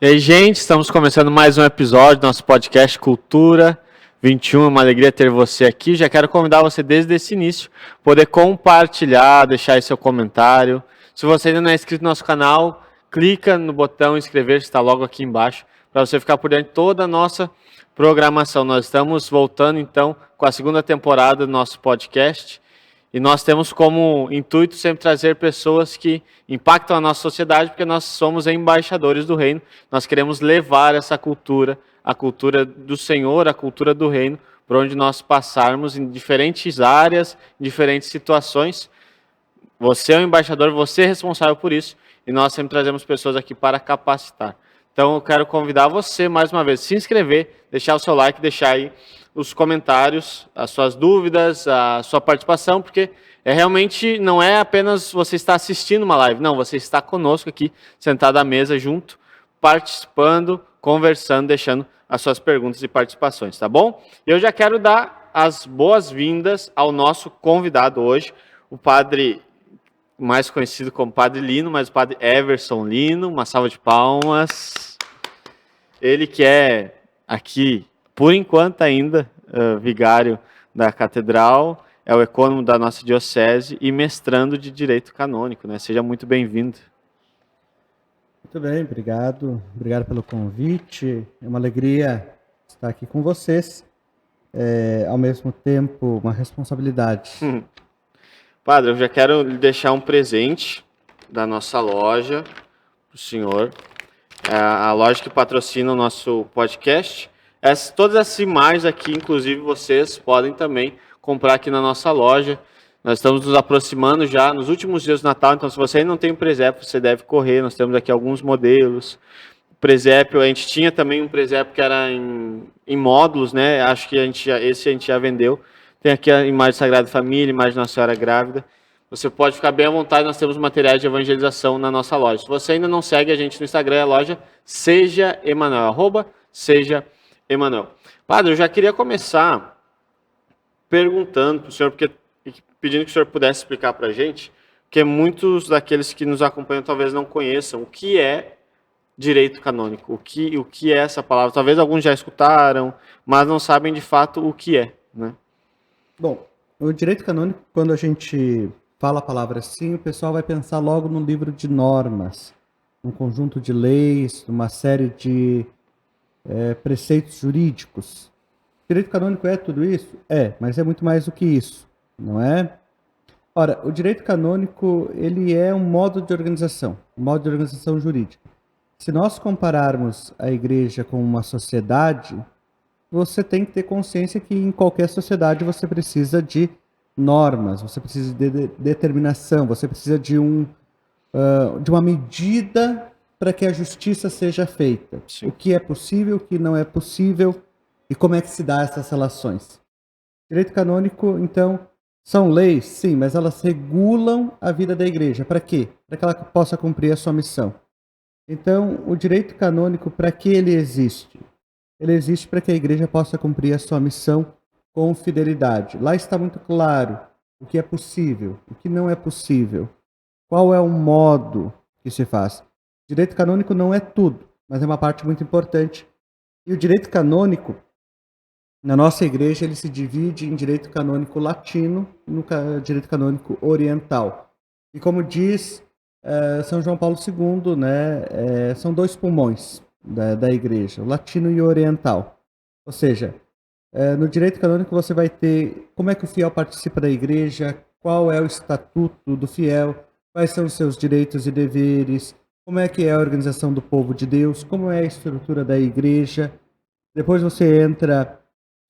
E aí, gente, estamos começando mais um episódio do nosso podcast Cultura 21. É uma alegria ter você aqui. Já quero convidar você desde esse início, poder compartilhar, deixar aí seu comentário. Se você ainda não é inscrito no nosso canal, clica no botão inscrever-se, está logo aqui embaixo, para você ficar por dentro de toda a nossa programação. Nós estamos voltando, então, com a segunda temporada do nosso podcast. E nós temos como intuito sempre trazer pessoas que impactam a nossa sociedade, porque nós somos embaixadores do reino. Nós queremos levar essa cultura, a cultura do Senhor, a cultura do reino, por onde nós passarmos em diferentes áreas, em diferentes situações. Você é o embaixador, você é responsável por isso, e nós sempre trazemos pessoas aqui para capacitar. Então eu quero convidar você, mais uma vez, a se inscrever, deixar o seu like, deixar aí os comentários, as suas dúvidas, a sua participação, porque realmente não é apenas você estar assistindo uma live, não, você está conosco aqui, sentado à mesa junto, participando, conversando, deixando as suas perguntas e participações, tá bom? Eu já quero dar as boas-vindas ao nosso convidado hoje, o padre mais conhecido como Padre Lino, mas o Padre Everson Lino. Uma salva de palmas. Ele que é aqui, por enquanto ainda, vigário da Catedral, é o ecônomo da nossa diocese e mestrando de Direito Canônico, né? Seja muito bem-vindo. Muito bem, obrigado. Obrigado pelo convite. É uma alegria estar aqui com vocês. Ao mesmo tempo, uma responsabilidade. Padre, eu já quero lhe deixar um presente da nossa loja para o senhor. É a loja que patrocina o nosso podcast. Todas essas imagens aqui, inclusive, vocês podem também comprar aqui na nossa loja. Nós estamos nos aproximando já nos últimos dias do Natal, então se você ainda não tem um presépio, você deve correr. Nós temos aqui alguns modelos. Presépio, a gente tinha também um presépio que era em módulos, né? Acho que esse a gente já vendeu. Tem aqui a imagem Sagrada Família, imagem Nossa Senhora Grávida. Você pode ficar bem à vontade, nós temos materiais de evangelização na nossa loja. Se você ainda não segue a gente no Instagram, a loja Seja Emanuel, @Seja Emanuel. Padre, eu já queria começar perguntando para o senhor, pedindo que o senhor pudesse explicar para a gente, porque muitos daqueles que nos acompanham talvez não conheçam o que é direito canônico, o que é essa palavra. Talvez alguns já escutaram, mas não sabem de fato o que é, né? Bom, o direito canônico, quando a gente fala a palavra assim, o pessoal vai pensar logo num livro de normas, um conjunto de leis, uma série de preceitos jurídicos. Direito canônico é tudo isso? É, mas é muito mais do que isso, não é? Ora, o direito canônico, ele é um modo de organização jurídica. Se nós compararmos a igreja com uma sociedade, você tem que ter consciência que em qualquer sociedade você precisa de normas, você precisa de determinação, você precisa de uma medida para que a justiça seja feita. Sim. O que é possível, o que não é possível e como é que se dá essas relações. Direito canônico, então, são leis, sim, mas elas regulam a vida da igreja. Para quê? Para que ela possa cumprir a sua missão. Então, o direito canônico, para que ele existe? Ele existe para que a igreja possa cumprir a sua missão com fidelidade. Lá está muito claro o que é possível, o que não é possível, qual é o modo que se faz. O direito canônico não é tudo, mas é uma parte muito importante. E o direito canônico, na nossa igreja, ele se divide em direito canônico latino e no direito canônico oriental. E como diz São João Paulo II, né, são dois pulmões da igreja, o latino e o oriental. Ou seja, no direito canônico você vai ter como é que o fiel participa da igreja, qual é o estatuto do fiel, quais são os seus direitos e deveres, como é que é a organização do povo de Deus, como é a estrutura da igreja. Depois você entra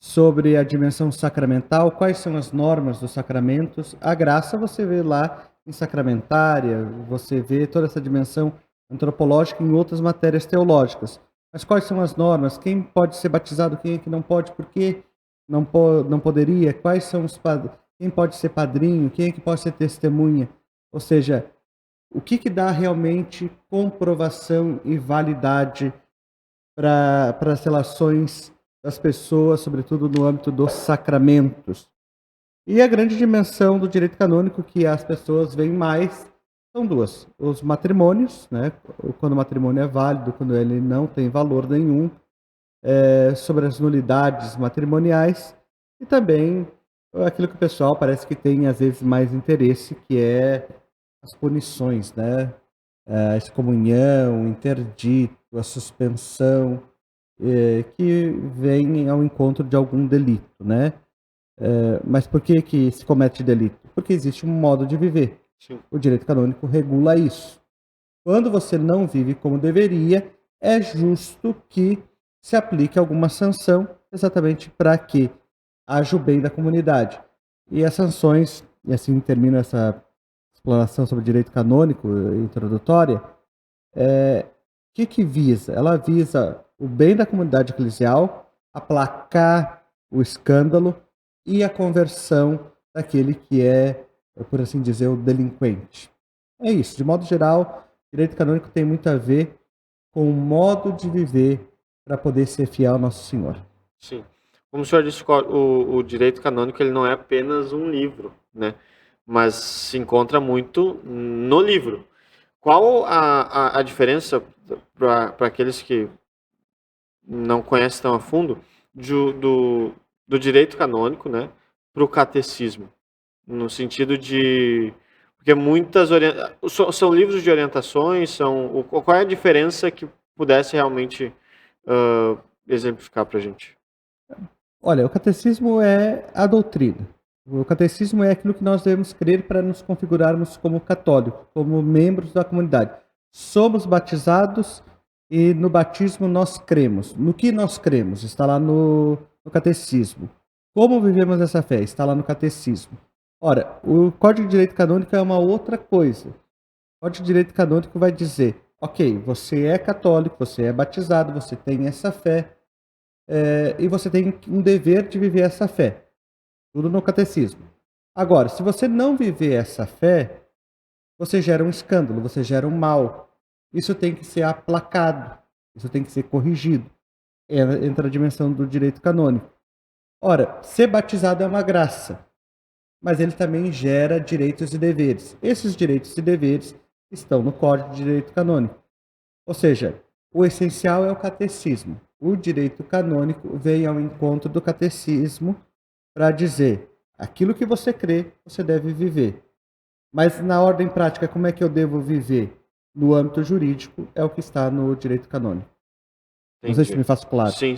sobre a dimensão sacramental, quais são as normas dos sacramentos. A graça você vê lá em sacramentária, você vê toda essa dimensão antropológica em outras matérias teológicas. Mas quais são as normas? Quem pode ser batizado, quem é que não pode, por que não poderia? Quais são quem pode ser padrinho, quem é que pode ser testemunha? Ou seja, o que dá realmente comprovação e validade para as relações das pessoas, sobretudo no âmbito dos sacramentos. E a grande dimensão do direito canônico que as pessoas veem mais são duas. Os matrimônios, né? Quando o matrimônio é válido, quando ele não tem valor nenhum, sobre as nulidades matrimoniais, e também aquilo que o pessoal parece que tem às vezes mais interesse, que é as punições, né? A excomunhão, o interdito, a suspensão, que vem ao encontro de algum delito, né? Mas por que que se comete delito? Porque existe um modo de viver. Sim. O direito canônico regula isso. Quando você não vive como deveria, é justo que se aplique alguma sanção, exatamente para que haja o bem da comunidade. E as sanções, e assim termino essa exploração sobre direito canônico introdutória, que visa? Ela visa o bem da comunidade eclesial, aplacar o escândalo e a conversão daquele que é, por assim dizer, o delinquente. É isso. De modo geral, direito canônico tem muito a ver com o modo de viver para poder ser fiel ao Nosso Senhor. Sim. Como o senhor disse, o direito canônico ele não é apenas um livro, né? Mas se encontra muito no livro. Qual a diferença para aqueles que não conhecem tão a fundo do direito canônico, né, para o catecismo? No sentido de... Porque muitas são livros de orientações, qual é a diferença que pudesse realmente exemplificar para a gente? Olha, o catecismo é a doutrina. O catecismo é aquilo que nós devemos crer para nos configurarmos como católicos, como membros da comunidade. Somos batizados e no batismo nós cremos. No que nós cremos? Está lá no catecismo. Como vivemos essa fé? Está lá no catecismo. Ora, o Código de Direito Canônico é uma outra coisa. O Código de Direito Canônico vai dizer, ok, você é católico, você é batizado, você tem essa fé, e você tem um dever de viver essa fé. Tudo no catecismo. Agora, se você não viver essa fé, você gera um escândalo, você gera um mal. Isso tem que ser aplacado, isso tem que ser corrigido. Entra a dimensão do direito canônico. Ora, ser batizado é uma graça, mas ele também gera direitos e deveres. Esses direitos e deveres estão no Código de Direito Canônico. Ou seja, o essencial é o catecismo. O direito canônico vem ao encontro do catecismo para dizer aquilo que você crê, você deve viver. Mas na ordem prática, como é que eu devo viver? No âmbito jurídico, é o que está no direito canônico. Não sei se me faço claro. Sim.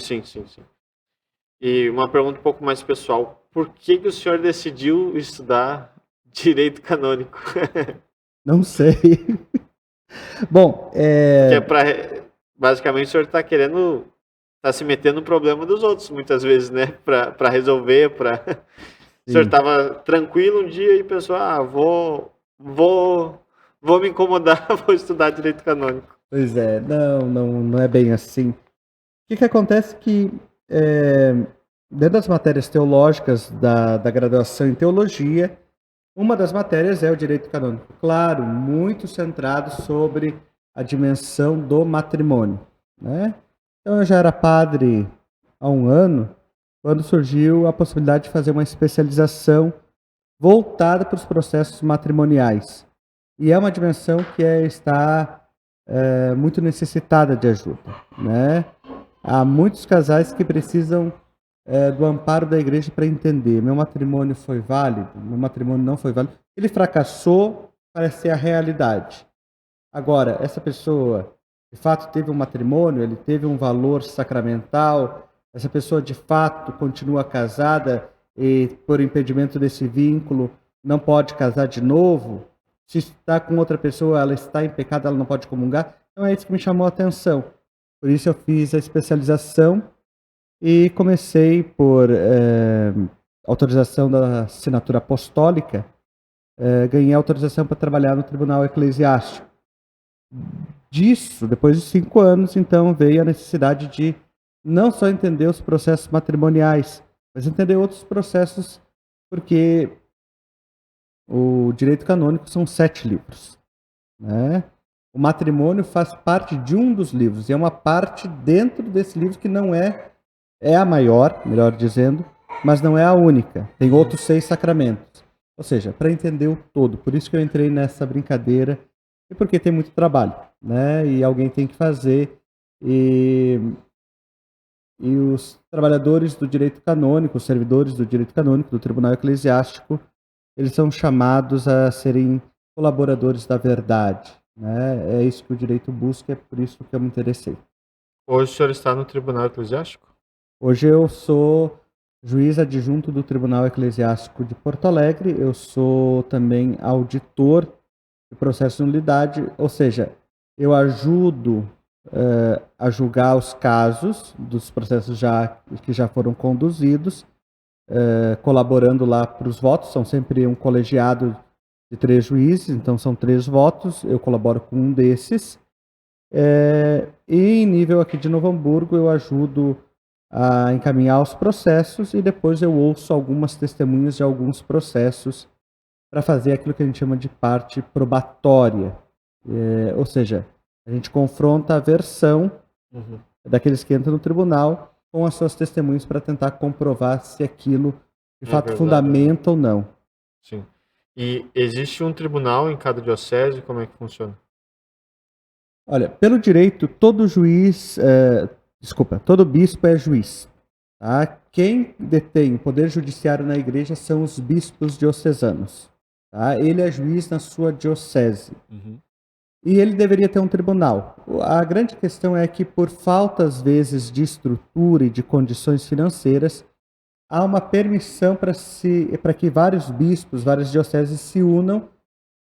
E uma pergunta um pouco mais pessoal. Por que o senhor decidiu estudar direito canônico? Não sei. Bom, Porque basicamente o senhor está querendo... Está se metendo no problema dos outros, muitas vezes, né? Para resolver, O senhor estava tranquilo um dia e pensou, vou me incomodar, vou estudar direito canônico. Pois é, não é bem assim. O que acontece que, dentro das matérias teológicas da graduação em teologia, uma das matérias é o direito canônico. Claro, muito centrado sobre a dimensão do matrimônio, né? Então, eu já era padre há um ano, quando surgiu a possibilidade de fazer uma especialização voltada para os processos matrimoniais. E é uma dimensão que está muito necessitada de ajuda, né? Há muitos casais que precisam do amparo da igreja para entender: meu matrimônio foi válido, meu matrimônio não foi válido. Ele fracassou, parece ser a realidade. Agora, essa pessoa de fato teve um matrimônio, ele teve um valor sacramental, essa pessoa de fato continua casada e por impedimento desse vínculo não pode casar de novo. Se está com outra pessoa, ela está em pecado, ela não pode comungar. Então é isso que me chamou a atenção. Por isso eu fiz a especialização e comecei por autorização da assinatura apostólica, ganhei autorização para trabalhar no Tribunal Eclesiástico. Disso, depois de 5 anos, então, veio a necessidade de não só entender os processos matrimoniais, mas entender outros processos, porque o direito canônico são 7 livros, né? O matrimônio faz parte de um dos livros, e é uma parte dentro desse livro que não é a maior, melhor dizendo, mas não é a única. Tem outros 6 sacramentos. Ou seja, para entender o todo. Por isso que eu entrei nessa brincadeira e porque tem muito trabalho, né? E alguém tem que fazer. E, e os trabalhadores do direito canônico, os servidores do direito canônico, do Tribunal Eclesiástico, eles são chamados a serem colaboradores da verdade, né? É isso que o direito busca, é por isso que eu me interessei. Hoje o senhor está no Tribunal Eclesiástico? Hoje eu sou juiz adjunto do Tribunal Eclesiástico de Porto Alegre, eu sou também auditor de processo de nulidade, ou seja, eu ajudo a julgar os casos dos processos que já foram conduzidos, colaborando lá para os votos, são sempre um colegiado de 3 juízes, então são 3 votos, eu colaboro com um desses. E em nível aqui de Novo Hamburgo, eu ajudo a encaminhar os processos e depois eu ouço algumas testemunhas de alguns processos para fazer aquilo que a gente chama de parte probatória. Ou seja, a gente confronta a versão daqueles que entram no tribunal com as suas testemunhas para tentar comprovar se aquilo de fato verdade, fundamenta ou não. Sim. E existe um tribunal em cada diocese? Como é que funciona? Olha, pelo direito, todo juiz, todo bispo é juiz. Tá? Quem detém o poder judiciário na igreja são os bispos diocesanos. Tá? Ele é juiz na sua diocese. E ele deveria ter um tribunal. A grande questão é que, por falta, às vezes, de estrutura e de condições financeiras, há uma permissão para que vários bispos, várias dioceses se unam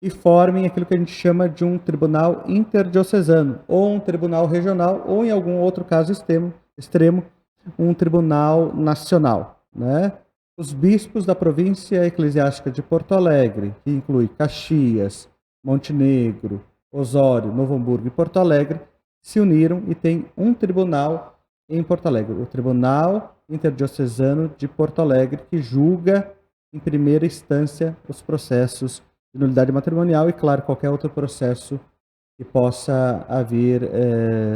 e formem aquilo que a gente chama de um tribunal interdiocesano, ou um tribunal regional, ou em algum outro caso extremo um tribunal nacional, né? Os bispos da província eclesiástica de Porto Alegre, que inclui Caxias, Montenegro, Osório, Novo Hamburgo e Porto Alegre, se uniram e tem um tribunal em Porto Alegre, o Tribunal Interdiocesano de Porto Alegre, que julga em primeira instância os processos de nulidade matrimonial e, claro, qualquer outro processo que possa haver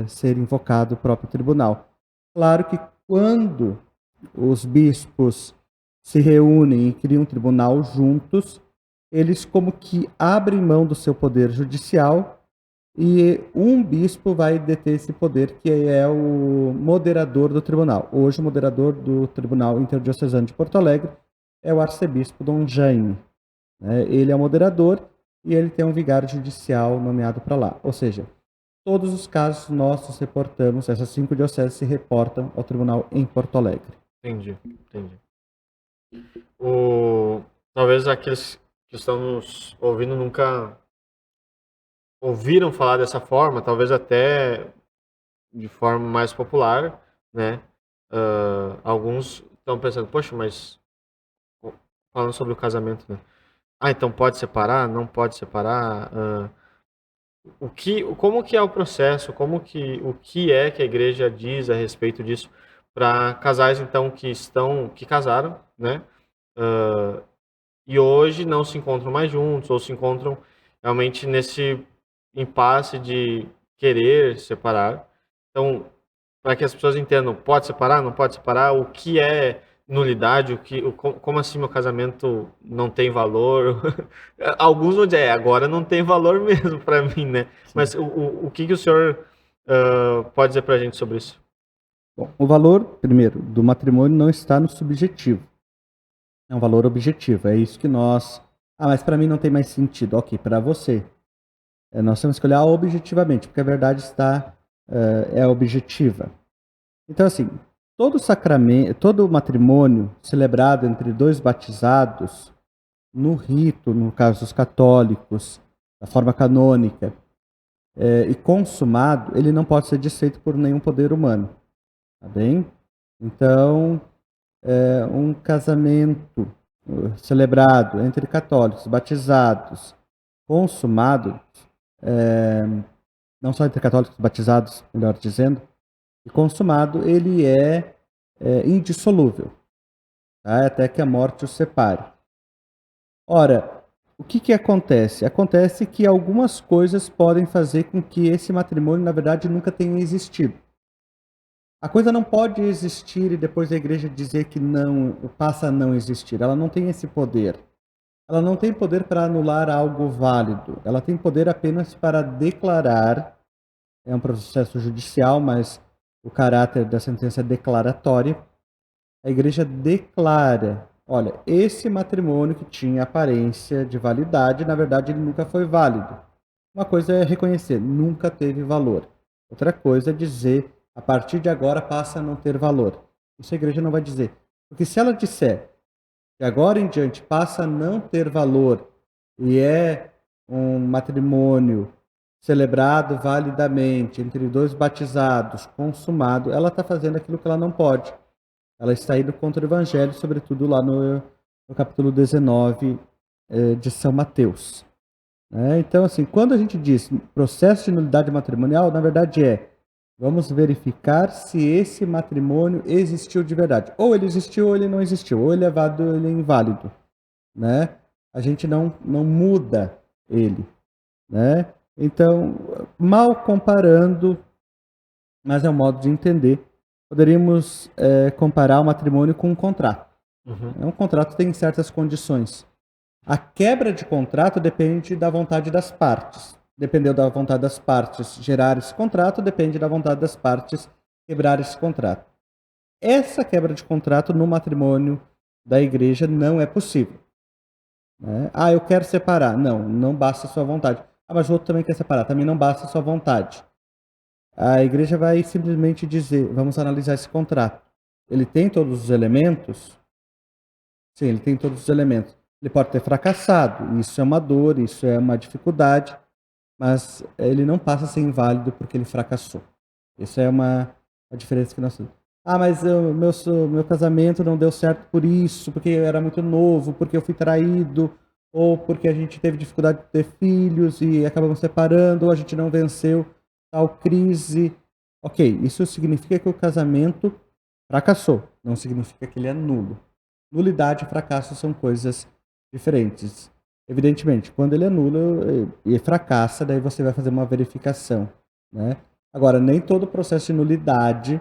ser invocado o próprio tribunal. Claro que quando os bispos se reúnem e criam um tribunal juntos, eles como que abrem mão do seu poder judicial e um bispo vai deter esse poder, que é o moderador do tribunal. Hoje o moderador do Tribunal Interdiocesano de Porto Alegre é o arcebispo Dom Jaime. Ele é o moderador e ele tem um vigário judicial nomeado para lá. Ou seja, todos os casos nós nos reportamos, essas 5 dioceses se reportam ao tribunal em Porto Alegre. Entendi. Talvez aqueles que estão nos ouvindo nunca ouviram falar dessa forma, talvez até de forma mais popular, né? Alguns estão pensando, poxa, mas falando sobre o casamento, né? Então pode separar? Não pode separar? Como que é o processo? O que é que a igreja diz a respeito disso para casais então que casaram, né? E hoje não se encontram mais juntos ou se encontram realmente nesse impasse de querer separar. Então, para que as pessoas entendam, pode separar, não pode separar, o que é nulidade, como assim meu casamento não tem valor? Alguns vão dizer, agora não tem valor mesmo para mim, né? Sim. Mas o que o senhor pode dizer para a gente sobre isso? Bom, o valor, primeiro, do matrimônio não está no subjetivo. É um valor objetivo. É isso que nós... mas para mim não tem mais sentido. Ok, para você. Nós temos que olhar objetivamente, porque a verdade é objetiva. Então, assim, todo sacramento, todo matrimônio celebrado entre 2 batizados, no rito, no caso dos católicos, da forma canônica, e consumado, ele não pode ser desfeito por nenhum poder humano. Tá bem? Então, um casamento celebrado entre católicos, batizados, consumado, não só entre católicos batizados, melhor dizendo, e consumado, ele é indissolúvel, tá? Até que a morte os separe. Ora, o que acontece? Acontece que algumas coisas podem fazer com que esse matrimônio, na verdade, nunca tenha existido. A coisa não pode existir e depois a igreja dizer que não, passa a não existir. Ela não tem esse poder. ela não tem poder para anular algo válido. Ela tem poder apenas para declarar. É um processo judicial, mas o caráter da sentença é declaratório. A igreja declara: olha, esse matrimônio que tinha aparência de validade, na verdade ele nunca foi válido. Uma coisa é reconhecer, nunca teve valor. Outra coisa é dizer, a partir de agora passa a não ter valor. Isso a igreja não vai dizer. Porque se ela disser que agora em diante passa a não ter valor e é um matrimônio celebrado validamente entre dois batizados, consumado, ela está fazendo aquilo que ela não pode. Ela está indo contra o Evangelho, sobretudo lá no capítulo 19 de São Mateus. Então, assim, quando a gente diz processo de nulidade matrimonial, na verdade vamos verificar se esse matrimônio existiu de verdade. Ou ele existiu ou ele não existiu. Ou ele é válido ou ele é inválido. Né? A gente não muda ele. Né? Então, mal comparando, mas é um modo de entender, poderíamos comparar o matrimônio com um contrato. Um contrato tem certas condições. A quebra de contrato depende da vontade das partes. Dependeu da vontade das partes gerar esse contrato, depende da vontade das partes quebrar esse contrato. Essa quebra de contrato no matrimônio da igreja não é possível. Ah, eu quero separar. Não, não basta a sua vontade. Ah, mas o outro também quer separar. Também não basta a sua vontade. A igreja vai simplesmente dizer, vamos analisar esse contrato. Ele tem todos os elementos? Sim, ele tem todos os elementos. Ele pode ter fracassado, isso é uma dor, isso é uma dificuldade, mas ele não passa a ser inválido porque ele fracassou. Isso é uma diferença que nós temos. Ah, mas meu casamento não deu certo por isso, porque eu era muito novo, porque eu fui traído, ou porque a gente teve dificuldade de ter filhos e acabamos separando, ou a gente não venceu tal crise. Ok, isso significa que o casamento fracassou, não significa que ele é nulo. Nulidade e fracasso são coisas diferentes. Evidentemente, quando ele é nulo e fracassa, daí você vai fazer uma verificação. Né? Agora, nem todo processo de nulidade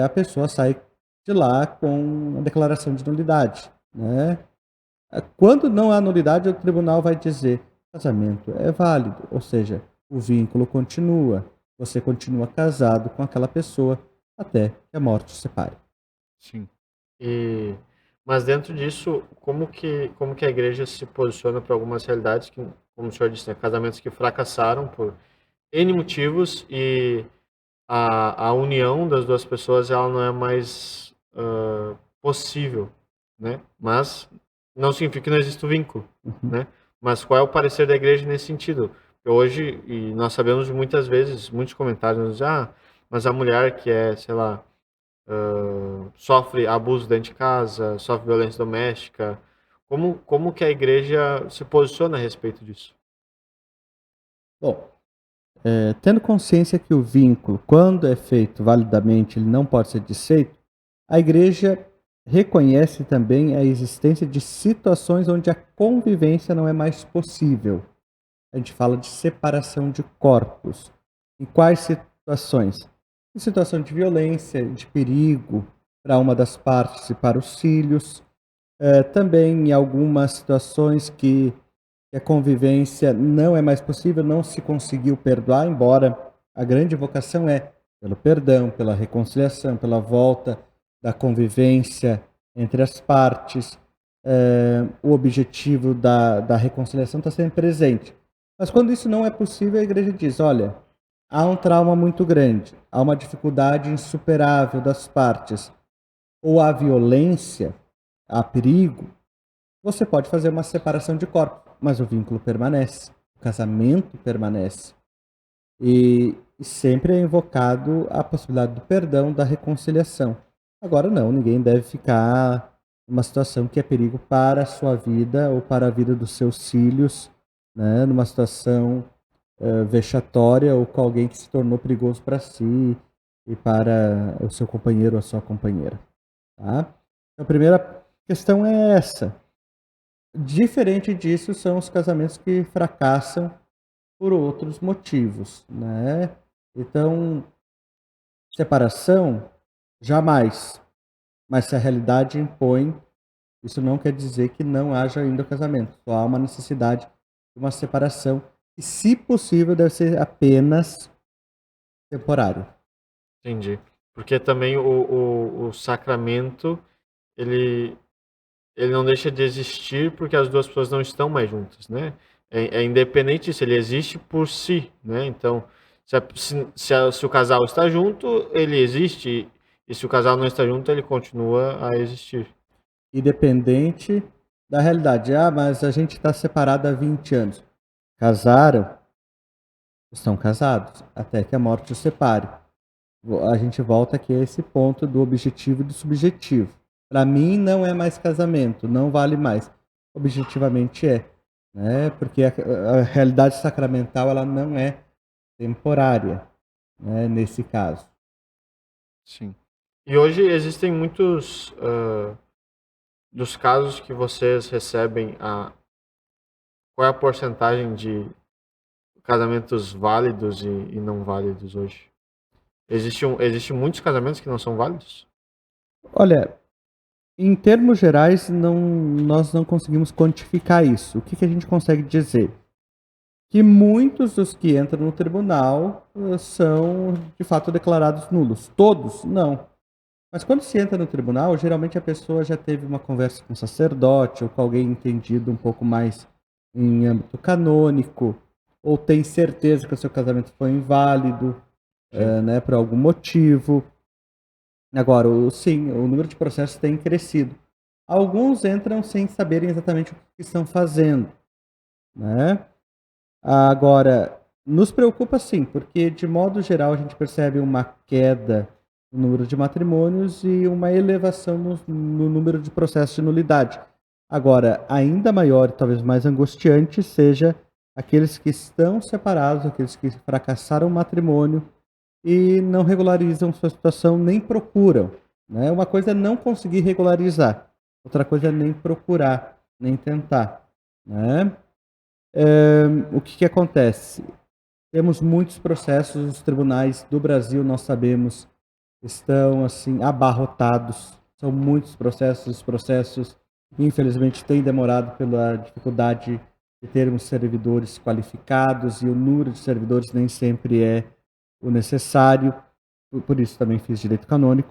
a pessoa sai de lá com a declaração de nulidade. Né? Quando não há nulidade, o tribunal vai dizer: o casamento é válido, ou seja, o vínculo continua, você continua casado com aquela pessoa até que a morte os separe. Sim. Mas dentro disso, como que a igreja se posiciona para algumas realidades que, como o senhor disse, né, casamentos que fracassaram por N motivos e a união das duas pessoas ela não é mais possível, né? Mas não significa que não existe o vínculo, né? Mas qual é o parecer da igreja nesse sentido? Hoje, e nós sabemos muitas vezes, muitos comentários nos dizem, mas a mulher que é, sei lá, sofre abuso dentro de casa, sofre violência doméstica, como que a igreja se posiciona a respeito disso? Bom, tendo consciência que o vínculo, quando é feito validamente, ele não pode ser desfeito, a igreja reconhece também a existência de situações onde a convivência não é mais possível. A gente fala de separação de corpos. Em quais situações? Em situação de violência, de perigo para uma das partes e para os filhos. Também em algumas situações que a convivência não é mais possível, não se conseguiu perdoar, embora a grande vocação é pelo perdão, pela reconciliação, pela volta da convivência entre as partes. O objetivo da reconciliação está sempre presente. Mas quando isso não é possível, a igreja diz: olha, há um trauma muito grande, há uma dificuldade insuperável das partes, ou há violência, há perigo, você pode fazer uma separação de corpos, mas o vínculo permanece, o casamento permanece. E sempre é invocado a possibilidade do perdão, da reconciliação. Agora não, ninguém deve ficar numa situação que é perigo para a sua vida ou para a vida dos seus filhos, né? Numa situação vexatória ou com alguém que se tornou perigoso para si e para o seu companheiro ou a sua companheira. Tá? Então, a primeira questão é essa. Diferente disso são os casamentos que fracassam por outros motivos, né? Então, separação, jamais. Mas se a realidade impõe, Isso não quer dizer que não haja ainda o casamento. Só há uma necessidade de uma separação que, se possível, deve ser apenas temporária. Entendi. Porque também o sacramento, ele, ele não deixa de existir porque as duas pessoas não estão mais juntas, né? É independente disso, ele existe por si, né? Então, se o casal está junto, ele existe, e se o casal não está junto, ele continua a existir. Independente da realidade. Ah, mas a gente está separado há 20 anos. Casaram, estão casados, até que a morte os separe. A gente volta aqui a esse ponto do objetivo e do subjetivo. Para mim, não é mais casamento, não vale mais. Objetivamente é, né? Porque a realidade sacramental ela não é temporária, né? Nesse caso. Sim. E hoje existem muitos dos casos que vocês recebem, qual é a porcentagem de casamentos válidos e não válidos hoje? Existe muitos casamentos que não são válidos? Olha, em termos gerais, nós não conseguimos quantificar isso. O que a gente consegue dizer? Que muitos dos que entram no tribunal são de fato declarados nulos. Todos? Não. Mas quando se entra no tribunal, geralmente a pessoa já teve uma conversa com o sacerdote ou com alguém entendido um pouco mais em âmbito canônico, ou tem certeza que o seu casamento foi inválido, né, por algum motivo. Agora, sim, o número de processos tem crescido. Alguns entram sem saberem exatamente o que estão fazendo, né? Agora, nos preocupa sim, porque de modo geral a gente percebe uma queda no número de matrimônios e uma elevação no número de processos de nulidade. Agora, ainda maior e talvez mais angustiante seja aqueles que estão separados, aqueles que fracassaram o matrimônio e não regularizam sua situação, nem procuram. Né? Uma coisa é não conseguir regularizar, outra coisa é nem procurar, nem tentar. Né? O que acontece? Temos muitos processos, os tribunais do Brasil, nós sabemos, estão assim abarrotados. São muitos processos, os processos, infelizmente, têm demorado pela dificuldade de termos servidores qualificados e o número de servidores nem sempre é o necessário. Por isso também fiz direito canônico.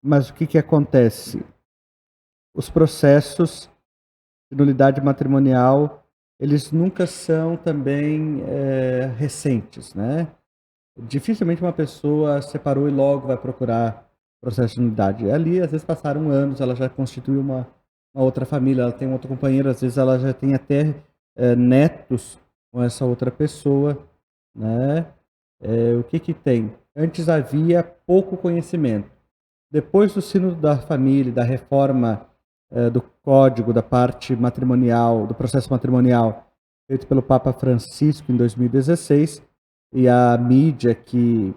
Mas o que acontece? Os processos de nulidade matrimonial, eles nunca são também recentes, né? Dificilmente uma pessoa separou e logo vai procurar processo de nulidade. Ali, às vezes, passaram anos, ela já constituiu uma outra família, ela tem um outro companheiro, às vezes ela já tem até netos com essa outra pessoa, né? O que tem? Antes havia pouco conhecimento. Depois do Sínodo da Família, da reforma do código da parte matrimonial, do processo matrimonial, feito pelo Papa Francisco em 2016, e a mídia que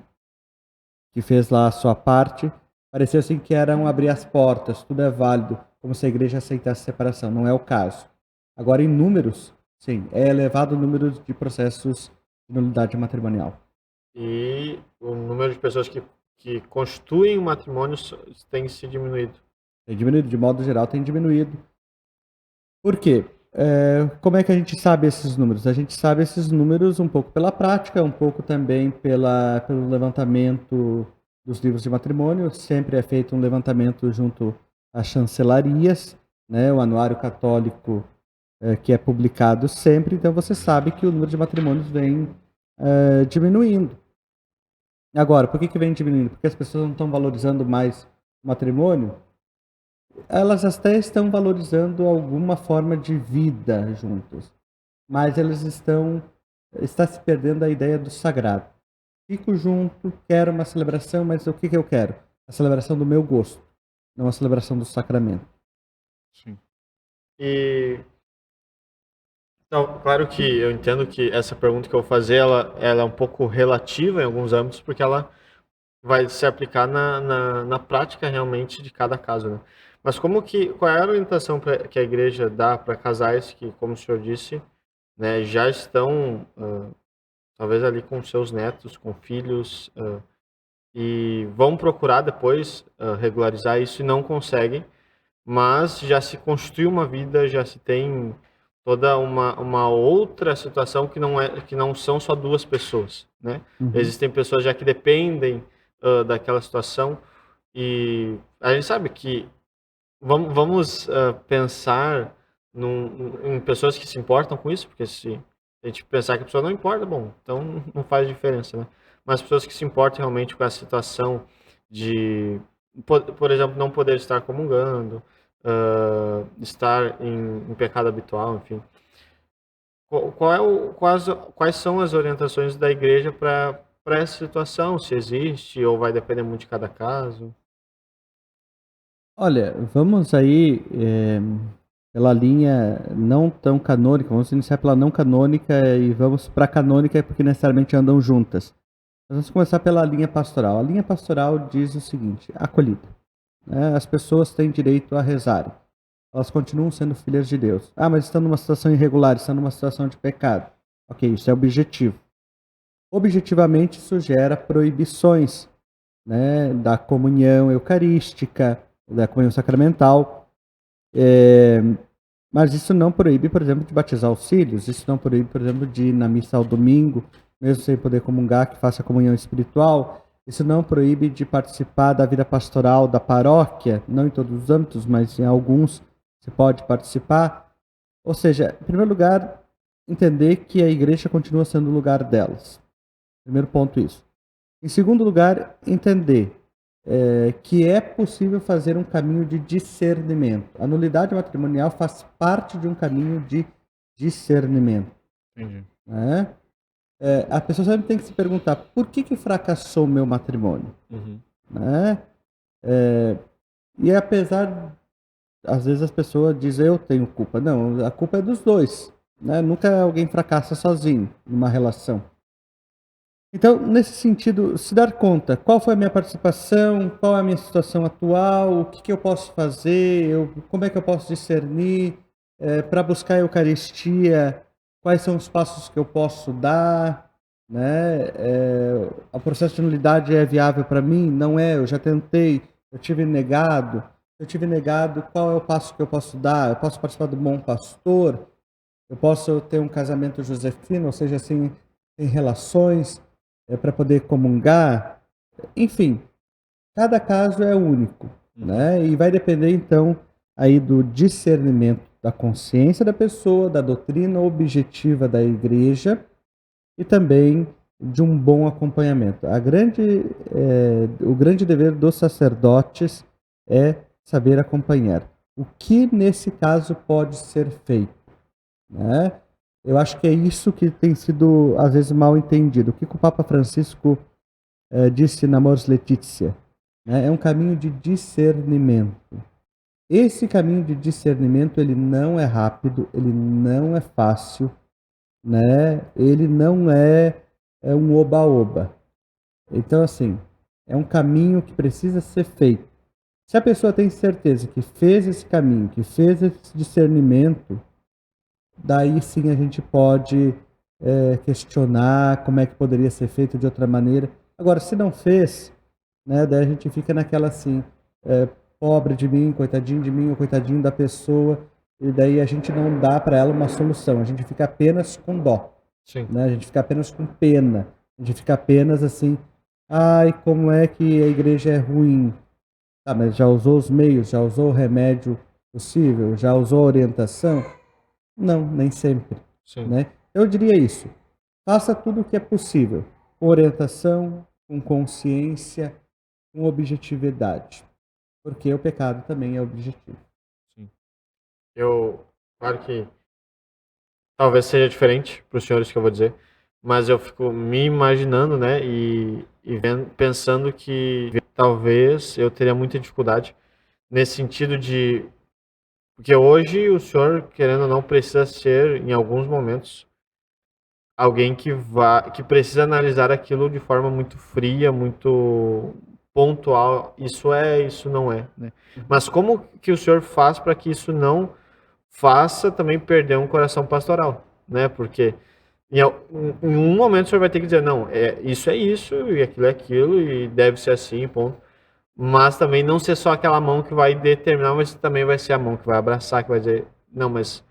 fez lá a sua parte, parecia assim que eram abrir as portas, tudo é válido, como se a igreja aceitasse separação. Não é o caso. Agora, em números, sim, é elevado o número de processos de nulidade matrimonial. E o número de pessoas que constituem o matrimônio tem se diminuído. Tem diminuído, de modo geral, tem diminuído. Por quê? Como é que a gente sabe esses números? A gente sabe esses números um pouco pela prática, um pouco também pelo levantamento dos livros de matrimônio. Sempre é feito um levantamento junto às chancelarias, né? O Anuário Católico que é publicado sempre. Então você sabe que o número de matrimônios vem diminuindo. Agora, por que vem diminuindo? Porque as pessoas não estão valorizando mais o matrimônio? Elas até estão valorizando alguma forma de vida juntos, mas elas está se perdendo a ideia do sagrado. Fico junto, quero uma celebração, mas o que eu quero? A celebração do meu gosto, não a celebração do sacramento. Sim. E então, claro que eu entendo que essa pergunta que eu vou fazer, ela é um pouco relativa em alguns âmbitos, porque ela vai se aplicar na prática realmente de cada caso, né? Mas qual é a orientação que a igreja dá para casais que, como o senhor disse, né, já estão talvez ali com seus netos, com filhos, e vão procurar depois regularizar isso e não conseguem, mas já se construiu uma vida, já se tem toda uma outra situação que não são só duas pessoas, né? Existem pessoas já que dependem daquela situação e a gente sabe que vamos pensar em pessoas que se importam com isso, porque se a gente pensar que a pessoa não importa, bom, então não faz diferença, né? Mas pessoas que se importam realmente com a situação de, por exemplo, não poder estar comungando, estar em pecado habitual, enfim. Quais são as orientações da igreja para essa situação? Se existe ou vai depender muito de cada caso? Olha, vamos aí pela linha não tão canônica, vamos iniciar pela não canônica e vamos para a canônica porque necessariamente andam juntas. Vamos começar pela linha pastoral. A linha pastoral diz o seguinte: acolhida. Né? As pessoas têm direito a rezar. Elas continuam sendo filhas de Deus. Ah, mas estão numa situação irregular, estão numa situação de pecado. Ok, isso é objetivo. Objetivamente, isso gera proibições, né, da comunhão eucarística, da comunhão sacramental. Mas isso não proíbe, por exemplo, de batizar os filhos. Isso não proíbe, por exemplo, de ir na missa ao domingo, mesmo sem poder comungar, que faça a comunhão espiritual. Isso não proíbe de participar da vida pastoral da paróquia, não em todos os âmbitos, mas em alguns você pode participar. Ou seja, em primeiro lugar, entender que a igreja continua sendo o lugar delas. Primeiro ponto isso. Em segundo lugar, entender que é possível fazer um caminho de discernimento. A nulidade matrimonial faz parte de um caminho de discernimento. Entendi. Né? A pessoa sempre tem que se perguntar: por que fracassou o meu matrimônio? Né? E apesar, às vezes as pessoas dizem eu tenho culpa. Não, a culpa é dos dois. Né? Nunca alguém fracassa sozinho numa relação. Então, nesse sentido, se dar conta, qual foi a minha participação, qual é a minha situação atual, o que eu posso fazer, como é que eu posso discernir para buscar a Eucaristia, quais são os passos que eu posso dar, né? O processo de nulidade é viável para mim? Não é, eu já tentei, eu tive negado, qual é o passo que eu posso dar? Eu posso participar do bom pastor? Eu posso ter um casamento josefino, ou seja, assim, em relações, para poder comungar? Enfim, cada caso é único, né? E vai depender, então, aí do discernimento da consciência da pessoa, da doutrina objetiva da igreja e também de um bom acompanhamento. O grande dever dos sacerdotes é saber acompanhar. O que, nesse caso, pode ser feito? Né? Eu acho que é isso que tem sido, às vezes, mal entendido. O que o Papa Francisco disse na Mors Laetitia? Né? É um caminho de discernimento. Esse caminho de discernimento, ele não é rápido, ele não é fácil, né? Ele não é um oba-oba. Então, assim, é um caminho que precisa ser feito. Se a pessoa tem certeza que fez esse caminho, que fez esse discernimento, daí sim a gente pode questionar como é que poderia ser feito de outra maneira. Agora, se não fez, né, daí a gente fica naquela assim, pobre de mim, ou coitadinho da pessoa, e daí a gente não dá para ela uma solução, a gente fica apenas com dó. Sim. Né? A gente fica apenas com pena, a gente fica apenas assim, ai, como é que a igreja é ruim? Tá, mas já usou os meios, já usou o remédio possível, já usou a orientação? Não, nem sempre. Né? Eu diria isso. Faça tudo o que é possível, com orientação, com consciência, com objetividade. Porque o pecado também é objetivo. Sim. Claro que talvez seja diferente para os senhores que eu vou dizer, mas eu fico me imaginando, né, pensando que talvez eu teria muita dificuldade nesse sentido de... Porque hoje o senhor, querendo ou não, precisa ser, em alguns momentos, alguém que precisa analisar aquilo de forma muito fria, muito pontual. Isso não é, né? Mas como que o senhor faz para que isso não faça também perder um coração pastoral, né? Porque em um momento o senhor vai ter que dizer, não, isso é isso, e aquilo é aquilo, e deve ser assim, ponto. mas também não ser só aquela mão que vai determinar, mas também vai ser a mão que vai abraçar, que vai dizer, não, mas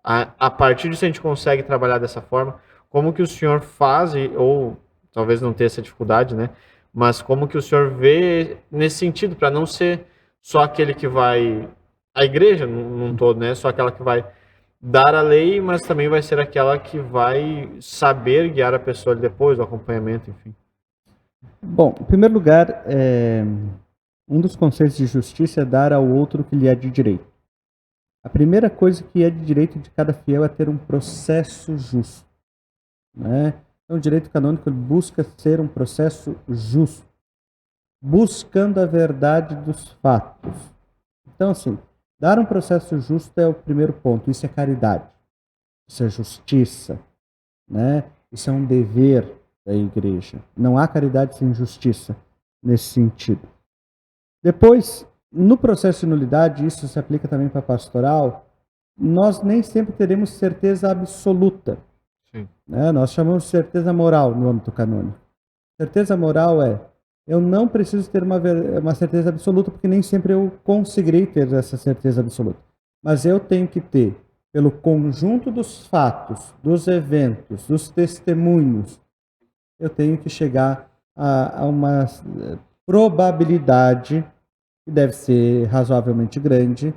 a partir disso a gente consegue trabalhar dessa forma. Como que o senhor faz, ou talvez não tenha essa dificuldade, né? Mas como que o senhor vê nesse sentido, para não ser só aquele que vai, a igreja num todo, né? Só aquela que vai dar a lei, mas também vai ser aquela que vai saber guiar a pessoa depois, o acompanhamento, enfim. Bom, em primeiro lugar, um dos conceitos de justiça é dar ao outro o que lhe é de direito. A primeira coisa que é de direito de cada fiel é ter um processo justo, né? Então, o direito canônico busca ser um processo justo, buscando a verdade dos fatos. Então, assim, dar um processo justo é o primeiro ponto. Isso é caridade, isso é justiça, né? Isso é um dever da igreja. Não há caridade sem justiça nesse sentido. Depois, no processo de nulidade, isso se aplica também para a pastoral, nós nem sempre teremos certeza absoluta. Sim. Né? Nós chamamos de certeza moral no âmbito canônico. Certeza moral eu não preciso ter uma certeza absoluta, porque nem sempre eu conseguirei ter essa certeza absoluta. Mas eu tenho que ter, pelo conjunto dos fatos, dos eventos, dos testemunhos, eu tenho que chegar a uma probabilidade, que deve ser razoavelmente grande,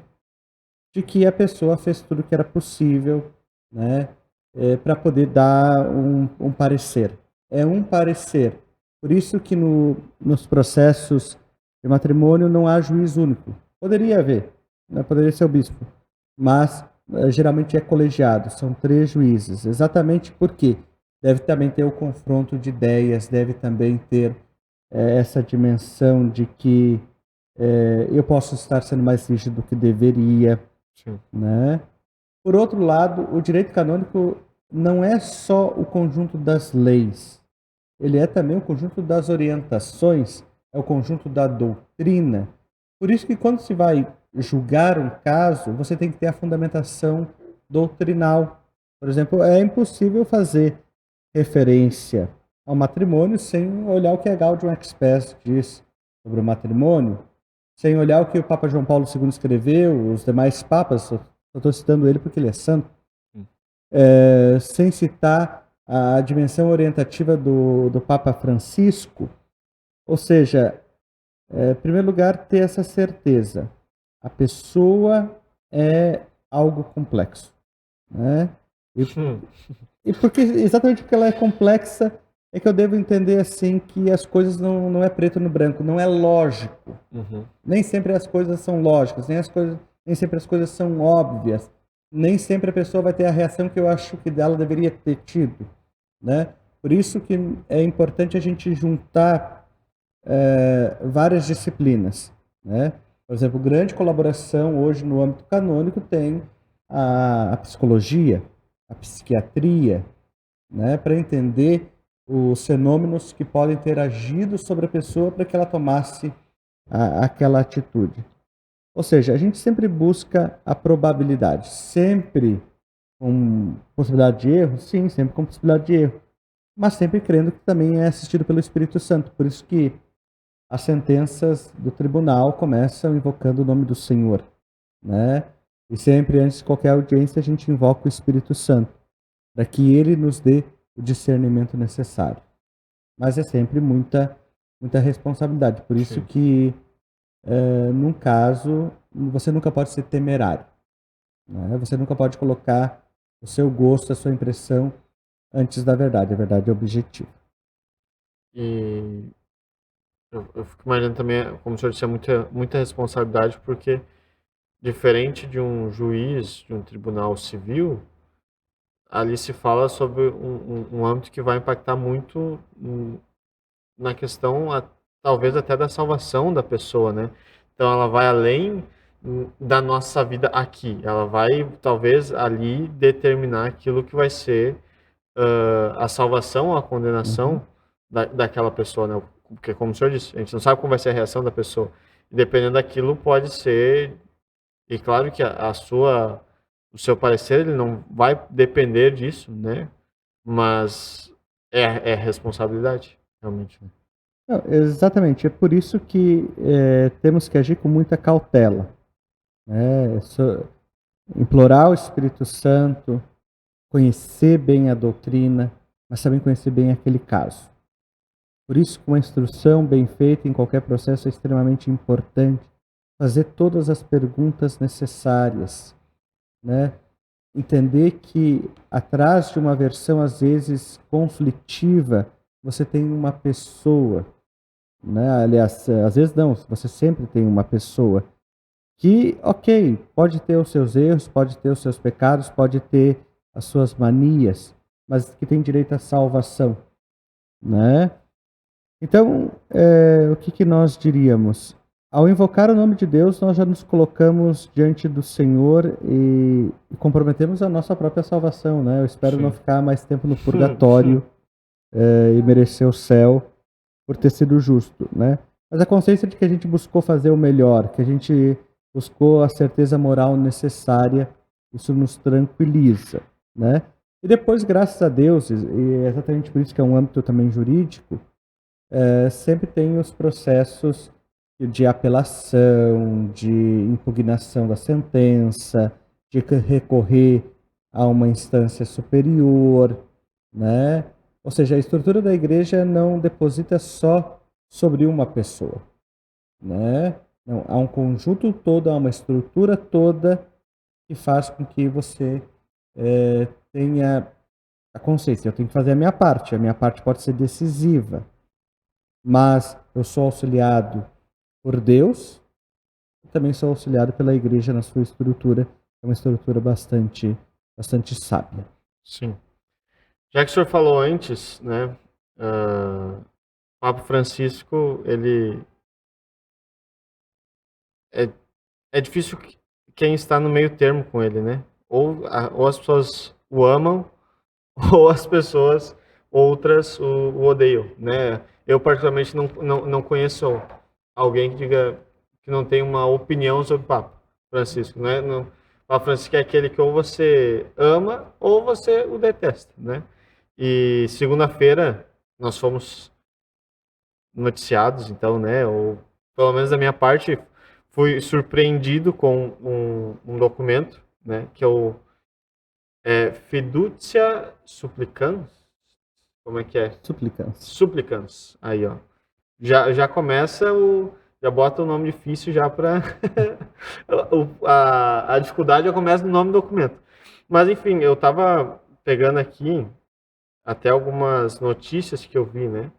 de que a pessoa fez tudo o que era possível, né, para poder dar um parecer. É um parecer. Por isso que nos processos de matrimônio não há juiz único. Poderia haver, né, poderia ser o bispo, mas geralmente é colegiado, são 3 juízes. Exatamente porque deve também ter o confronto de ideias, deve também ter essa dimensão de que eu posso estar sendo mais rígido do que deveria. Sim. Né? Por outro lado, o direito canônico não é só o conjunto das leis, ele é também o conjunto das orientações, é o conjunto da doutrina. Por isso que quando se vai julgar um caso, você tem que ter a fundamentação doutrinal. Por exemplo, é impossível fazer referência ao matrimônio sem olhar o que a Gaudium Expes diz sobre o matrimônio, sem olhar o que o Papa João Paulo II escreveu, os demais papas, eu estou citando ele porque ele é santo, sem citar a dimensão orientativa do Papa Francisco. Ou seja, em primeiro lugar, ter essa certeza. A pessoa é algo complexo. Né? E porque, exatamente porque ela é complexa, é que eu devo entender assim que as coisas não é preto no branco, não é lógico. Nem sempre as coisas são lógicas, nem sempre as coisas são óbvias, nem sempre a pessoa vai ter a reação que eu acho que dela deveria ter tido, né? Por isso que é importante a gente juntar várias disciplinas, né? Por exemplo, grande colaboração hoje no âmbito canônico tem a psicologia, a psiquiatria, né? Para entender os fenômenos que podem ter agido sobre a pessoa para que ela tomasse aquela atitude. Ou seja, a gente sempre busca a probabilidade, sempre com possibilidade de erro, sim, sempre com possibilidade de erro, mas sempre crendo que também é assistido pelo Espírito Santo. Por isso que as sentenças do tribunal começam invocando o nome do Senhor, né? E sempre antes de qualquer audiência a gente invoca o Espírito Santo, para que ele nos dê o discernimento necessário. Mas é sempre muita responsabilidade. Por isso que, num caso, você nunca pode ser temerário. Né? Você nunca pode colocar o seu gosto, a sua impressão antes da verdade. A verdade é objetiva. E eu fico imaginando também, como o senhor disse, é muita responsabilidade, porque diferente de um juiz, de um tribunal civil, ali se fala sobre um âmbito que vai impactar muito na questão, talvez até da salvação da pessoa, né? Então ela vai além da nossa vida aqui, ela vai talvez ali determinar aquilo que vai ser a salvação ou a condenação daquela pessoa, né? Porque como o senhor disse, a gente não sabe como vai ser a reação da pessoa. E dependendo daquilo pode ser, e claro que o seu parecer ele não vai depender disso, né? Mas é responsabilidade, realmente. Né? Não, exatamente, é por isso que temos que agir com muita cautela, né? Implorar o Espírito Santo, conhecer bem a doutrina, mas também conhecer bem aquele caso. Por isso que uma instrução bem feita em qualquer processo é extremamente importante. Fazer todas as perguntas necessárias, né? Entender que atrás de uma versão, às vezes, conflitiva, você tem uma pessoa, né? Aliás, às vezes não, você sempre tem uma pessoa que, ok, pode ter os seus erros, pode ter os seus pecados, pode ter as suas manias, mas que tem direito à salvação, né? Então, o que nós diríamos? Ao invocar o nome de Deus, nós já nos colocamos diante do Senhor e comprometemos a nossa própria salvação, né? Eu espero não ficar mais tempo no purgatório e merecer o céu por ter sido justo, né? Mas a consciência de que a gente buscou fazer o melhor, que a gente buscou a certeza moral necessária, isso nos tranquiliza, né? E depois, graças a Deus, e é exatamente por isso que é um âmbito também jurídico, sempre tem os processos de apelação, de impugnação da sentença, de recorrer a uma instância superior, né? Ou seja, a estrutura da igreja não deposita só sobre uma pessoa, né? Não, há um conjunto todo, há uma estrutura toda que faz com que você tenha a consciência. Eu tenho que fazer a minha parte pode ser decisiva, mas eu sou auxiliado por Deus e também sou auxiliado pela igreja na sua estrutura, é uma estrutura bastante sábia. Sim. Já que o senhor falou antes, né, o Papa Francisco, ele é difícil quem está no meio termo com ele, né? Ou as pessoas o amam, ou as pessoas outras o odeiam, né? Eu particularmente não conheço alguém que diga que não tem uma opinião sobre o Papa Francisco, né? O Papa Francisco é aquele que ou você ama ou você o detesta, né? E segunda-feira nós fomos noticiados, então, né? Ou pelo menos da minha parte, fui surpreendido com um documento, né? Que é o Fiducia Supplicans. Como é que é? Supplicans. Aí, ó. Já começa já bota o nome difícil já para a dificuldade já começa no nome do documento. Mas enfim, eu tava pegando aqui até algumas notícias que eu vi, né?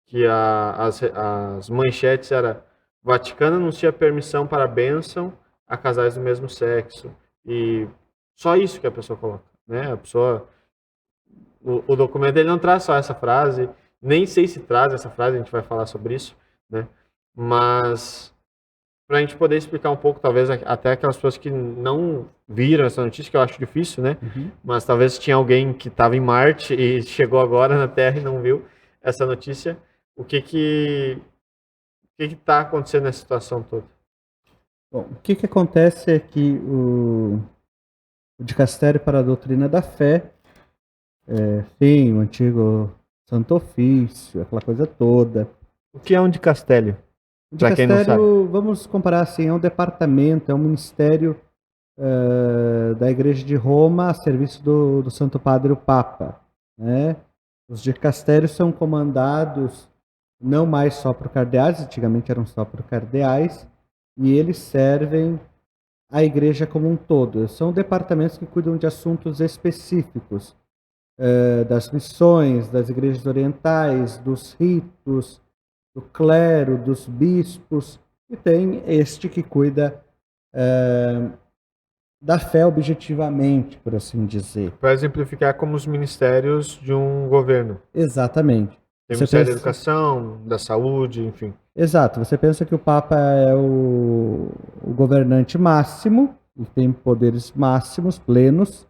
Que as manchetes era Vaticano anuncia permissão para bênção a casais do mesmo sexo. E só isso que a pessoa coloca, né? A pessoa o documento ele não traz só essa frase, nem sei se traz essa frase, a gente vai falar sobre isso, né? Mas para a gente poder explicar um pouco, talvez até aquelas pessoas que não viram essa notícia, que eu acho difícil, né? Uhum. Mas talvez tinha alguém que estava em Marte e chegou agora na Terra e não viu essa notícia. O que está acontecendo nessa situação toda? Bom, o que acontece é que o Dicastério para a Doutrina da Fé, sim, o antigo Santo Ofício, aquela coisa toda. O que é um dicastério? O dicastério, vamos comparar assim, é um departamento, é um ministério da Igreja de Roma a serviço do Santo Padre o Papa, né? Os dicastérios são comandados não mais só por cardeais, antigamente eram só por cardeais, e eles servem a igreja como um todo. São departamentos que cuidam de assuntos específicos, das missões, das igrejas orientais, dos ritos, do clero, dos bispos, e tem este que cuida da fé objetivamente, por assim dizer. Para exemplificar como os ministérios de um governo. Exatamente. Tem o Ministério da Educação, da Saúde, enfim. Exato. Você pensa que o Papa é o governante máximo, e tem poderes máximos, plenos,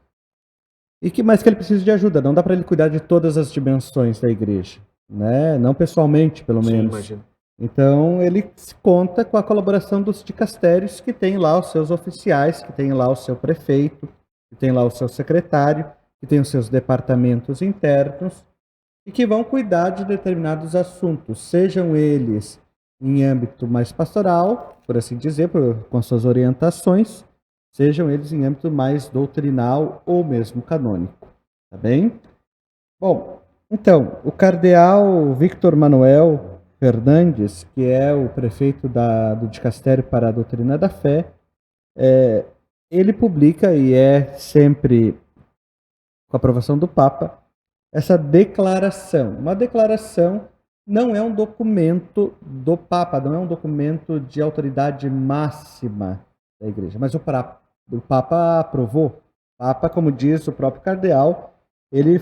mas que ele precisa de ajuda. Não dá para ele cuidar de todas as dimensões da igreja, né? Não pessoalmente, pelo menos. Sim, imagino. Então, ele conta com a colaboração dos dicastérios, que tem lá os seus oficiais, que tem lá o seu prefeito, que tem lá o seu secretário, que tem os seus departamentos internos, e que vão cuidar de determinados assuntos, sejam eles em âmbito mais pastoral, por assim dizer, com suas orientações, sejam eles em âmbito mais doutrinal ou mesmo canônico. Tá bem? Bom, então, o cardeal Victor Manuel Fernandes, que é o prefeito do Dicastério para a Doutrina da Fé, ele publica, e é sempre com a aprovação do Papa, essa declaração. Uma declaração não é um documento do Papa, não é um documento de autoridade máxima da Igreja, mas o Papa aprovou. O Papa, como diz o próprio cardeal, ele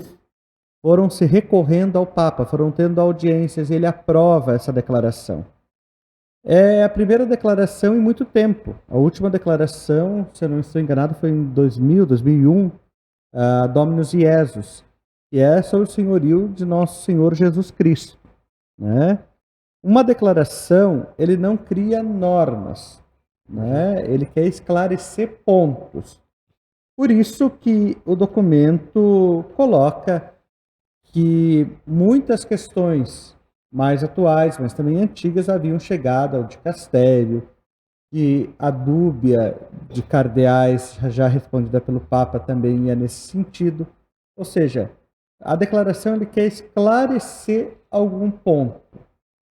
foram se recorrendo ao Papa, foram tendo audiências, e ele aprova essa declaração. É a primeira declaração em muito tempo. A última declaração, se eu não estou enganado, foi em 2001, Dominus Iesus, que é sobre o senhorio de nosso Senhor Jesus Cristo. Né? Uma declaração, ele não cria normas, né? Ele quer esclarecer pontos. Por isso que o documento coloca que muitas questões mais atuais, mas também antigas, haviam chegado ao dicastério, que a dúbia de cardeais, já respondida pelo Papa, também ia nesse sentido. Ou seja, a declaração ele quer esclarecer algum ponto,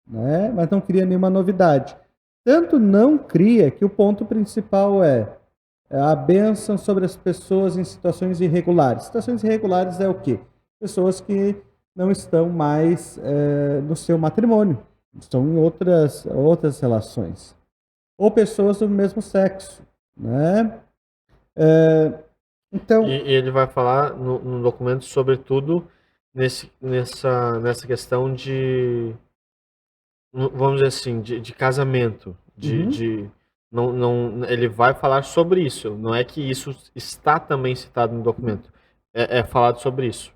né? Mas não cria nenhuma novidade. Tanto não cria que o ponto principal é a bênção sobre as pessoas em situações irregulares. Situações irregulares é o quê? Pessoas que não estão mais no seu matrimônio, estão em outras relações. Ou pessoas do mesmo sexo, né? Então... E ele vai falar no documento, sobretudo, nessa questão de, vamos dizer assim, de casamento, ele vai falar sobre isso, não é que isso está também citado no documento, é falado sobre isso.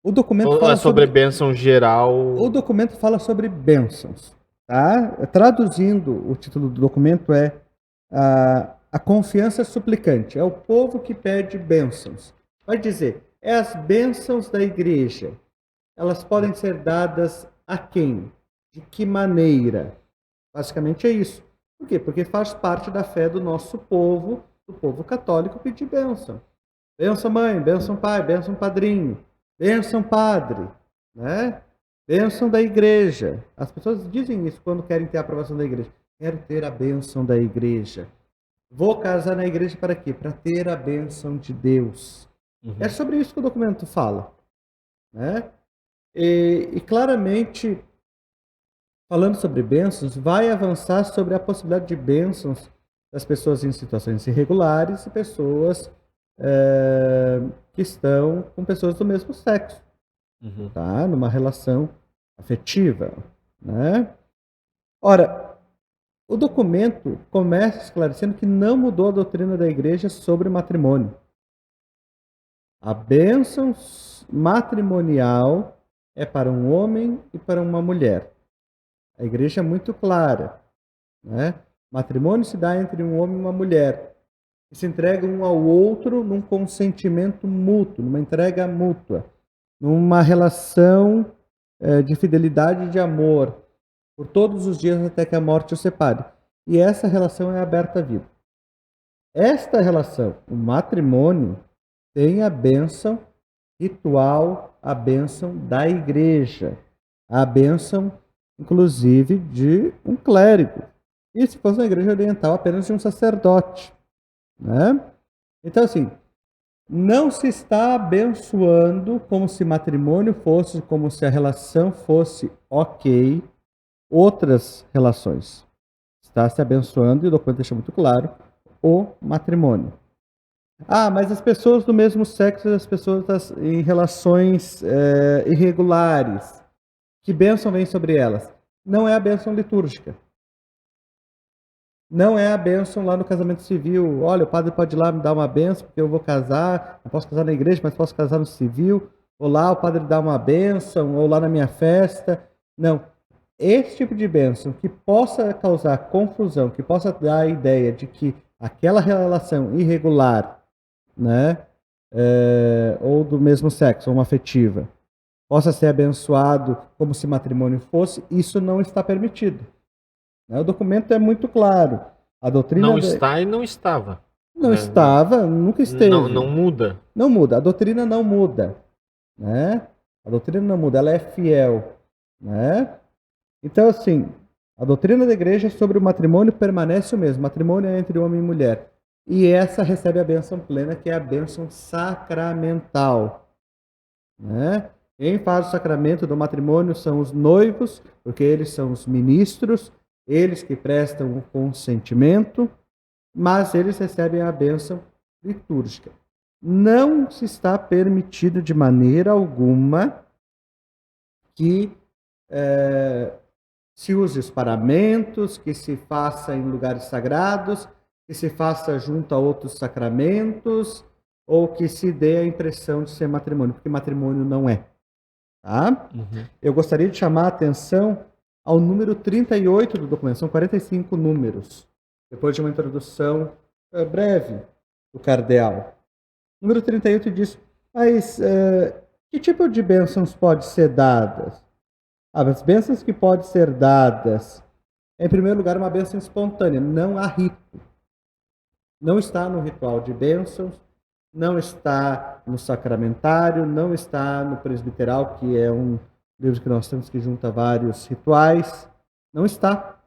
O documento fala sobre bênção geral. O documento fala sobre bênçãos, tá? Traduzindo, o título do documento é a confiança suplicante. É o povo que pede bênçãos. Vai dizer, as bênçãos da igreja, elas podem ser dadas a quem? De que maneira? Basicamente é isso. Por quê? Porque faz parte da fé do nosso povo, do povo católico, pedir bênção. Bênção mãe, bênção pai, bênção padrinho. Bênção padre, né? Bênção da igreja. As pessoas dizem isso quando querem ter a aprovação da igreja. Quero ter a bênção da igreja. Vou casar na igreja para quê? Para ter a bênção de Deus. É sobre isso que o documento fala, né? E claramente, falando sobre bênçãos, vai avançar sobre a possibilidade de bênçãos das pessoas em situações irregulares e pessoas que estão com pessoas do mesmo sexo, tá? Numa relação afetiva, né? Ora, o documento começa esclarecendo que não mudou a doutrina da igreja sobre matrimônio. A bênção matrimonial é para um homem e para uma mulher. A igreja é muito clara, né? Matrimônio se dá entre um homem e uma mulher, que se entregam um ao outro num consentimento mútuo, numa entrega mútua, numa relação de fidelidade e de amor, por todos os dias até que a morte os separe. E essa relação é aberta à vida. Esta relação, o matrimônio, tem a bênção ritual, a bênção da igreja, a bênção, inclusive, de um clérigo. E se fosse na igreja oriental, apenas de um sacerdote. Né? Então, assim, não se está abençoando como se matrimônio fosse, como se a relação fosse ok, outras relações. Está se abençoando, e o documento deixa muito claro, o matrimônio. Ah, mas as pessoas do mesmo sexo, as pessoas em relações irregulares, que bênção vem sobre elas? Não é a bênção litúrgica. Não é a bênção lá no casamento civil. Olha, o padre pode ir lá me dar uma bênção, porque eu vou casar, não posso casar na igreja, mas posso casar no civil. Ou lá o padre dá uma bênção, ou lá na minha festa. Não. Esse tipo de bênção que possa causar confusão, que possa dar a ideia de que aquela relação irregular, né, ou do mesmo sexo, ou uma afetiva, possa ser abençoado como se matrimônio fosse, isso não está permitido. O documento é muito claro. A doutrina Não está e não estava. não estava, nunca esteve. Não muda. Não muda. A doutrina não muda, né? A doutrina não muda, ela é fiel, né? Então, assim, a doutrina da igreja sobre o matrimônio permanece o mesmo. Matrimônio é entre homem e mulher. E essa recebe a bênção plena, que é a bênção sacramental, né? Quem faz o sacramento do matrimônio são os noivos, porque eles são os ministros, eles que prestam o consentimento, mas eles recebem a bênção litúrgica. Não se está permitido de maneira alguma que se use os paramentos, que se faça em lugares sagrados, que se faça junto a outros sacramentos, ou que se dê a impressão de ser matrimônio, porque matrimônio não é. Tá? Eu gostaria de chamar a atenção ao número 38 do documento, são 45 números, depois de uma introdução breve do cardeal. Número 38 diz, mas que tipo de bênçãos pode ser dadas? As bênçãos que podem ser dadas, em primeiro lugar, uma bênção espontânea, não há rito. Não está no ritual de bênçãos, não está no sacramentário, não está no presbiteral, que é um livro que nós temos que junta vários rituais. Não está.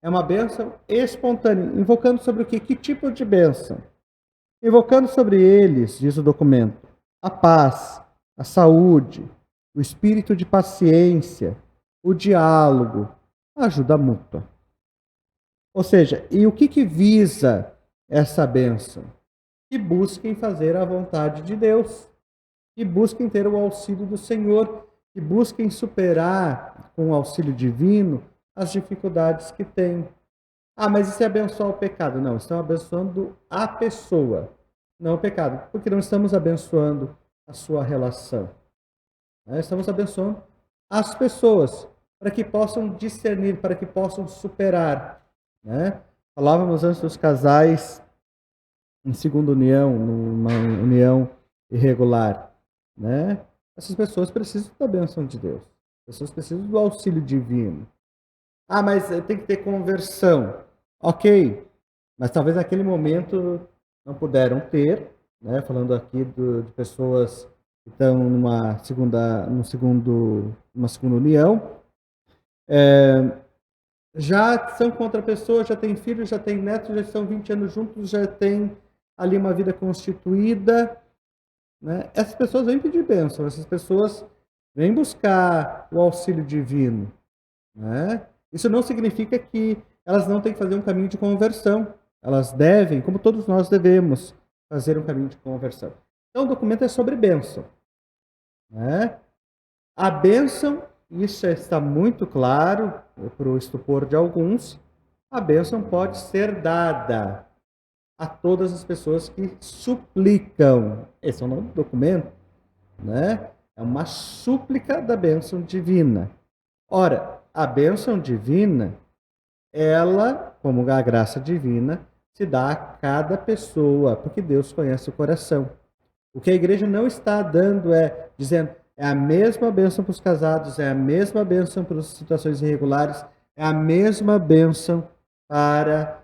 É uma bênção espontânea, invocando sobre o quê? Que tipo de bênção? Invocando sobre eles, diz o documento, a paz, a saúde, o espírito de paciência, o diálogo, a ajuda mútua. Ou seja, e o que visa essa bênção? Que busquem fazer a vontade de Deus, que busquem ter o auxílio do Senhor, que busquem superar com o auxílio divino as dificuldades que têm. Ah, mas isso é abençoar o pecado? Não, estão abençoando a pessoa, não o pecado, porque não estamos abençoando a sua relação. Estamos abençoando as pessoas, para que possam discernir, para que possam superar. Falávamos antes dos casais em segunda união, numa união irregular. Essas pessoas precisam da bênção de Deus. As pessoas precisam do auxílio divino. Ah, mas tem que ter conversão. Ok, mas talvez naquele momento não puderam ter, falando aqui de pessoas que estão numa segunda união, já são com outra pessoa, já tem filhos, já tem netos, já estão 20 anos juntos, já tem ali uma vida constituída. Essas pessoas vêm pedir bênção, essas pessoas vêm buscar o auxílio divino. Isso não significa que elas não têm que fazer um caminho de conversão. Elas devem, como todos nós devemos, fazer um caminho de conversão. Então, o documento é sobre bênção. A bênção, isso está muito claro para o estupor de alguns, a bênção pode ser dada a todas as pessoas que suplicam. Esse é o nome do documento. É uma súplica da bênção divina. Ora, a bênção divina, ela, como a graça divina, se dá a cada pessoa, porque Deus conhece o coração. O que a igreja não está dando dizendo, é a mesma bênção para os casados, é a mesma bênção para as situações irregulares, é a mesma bênção para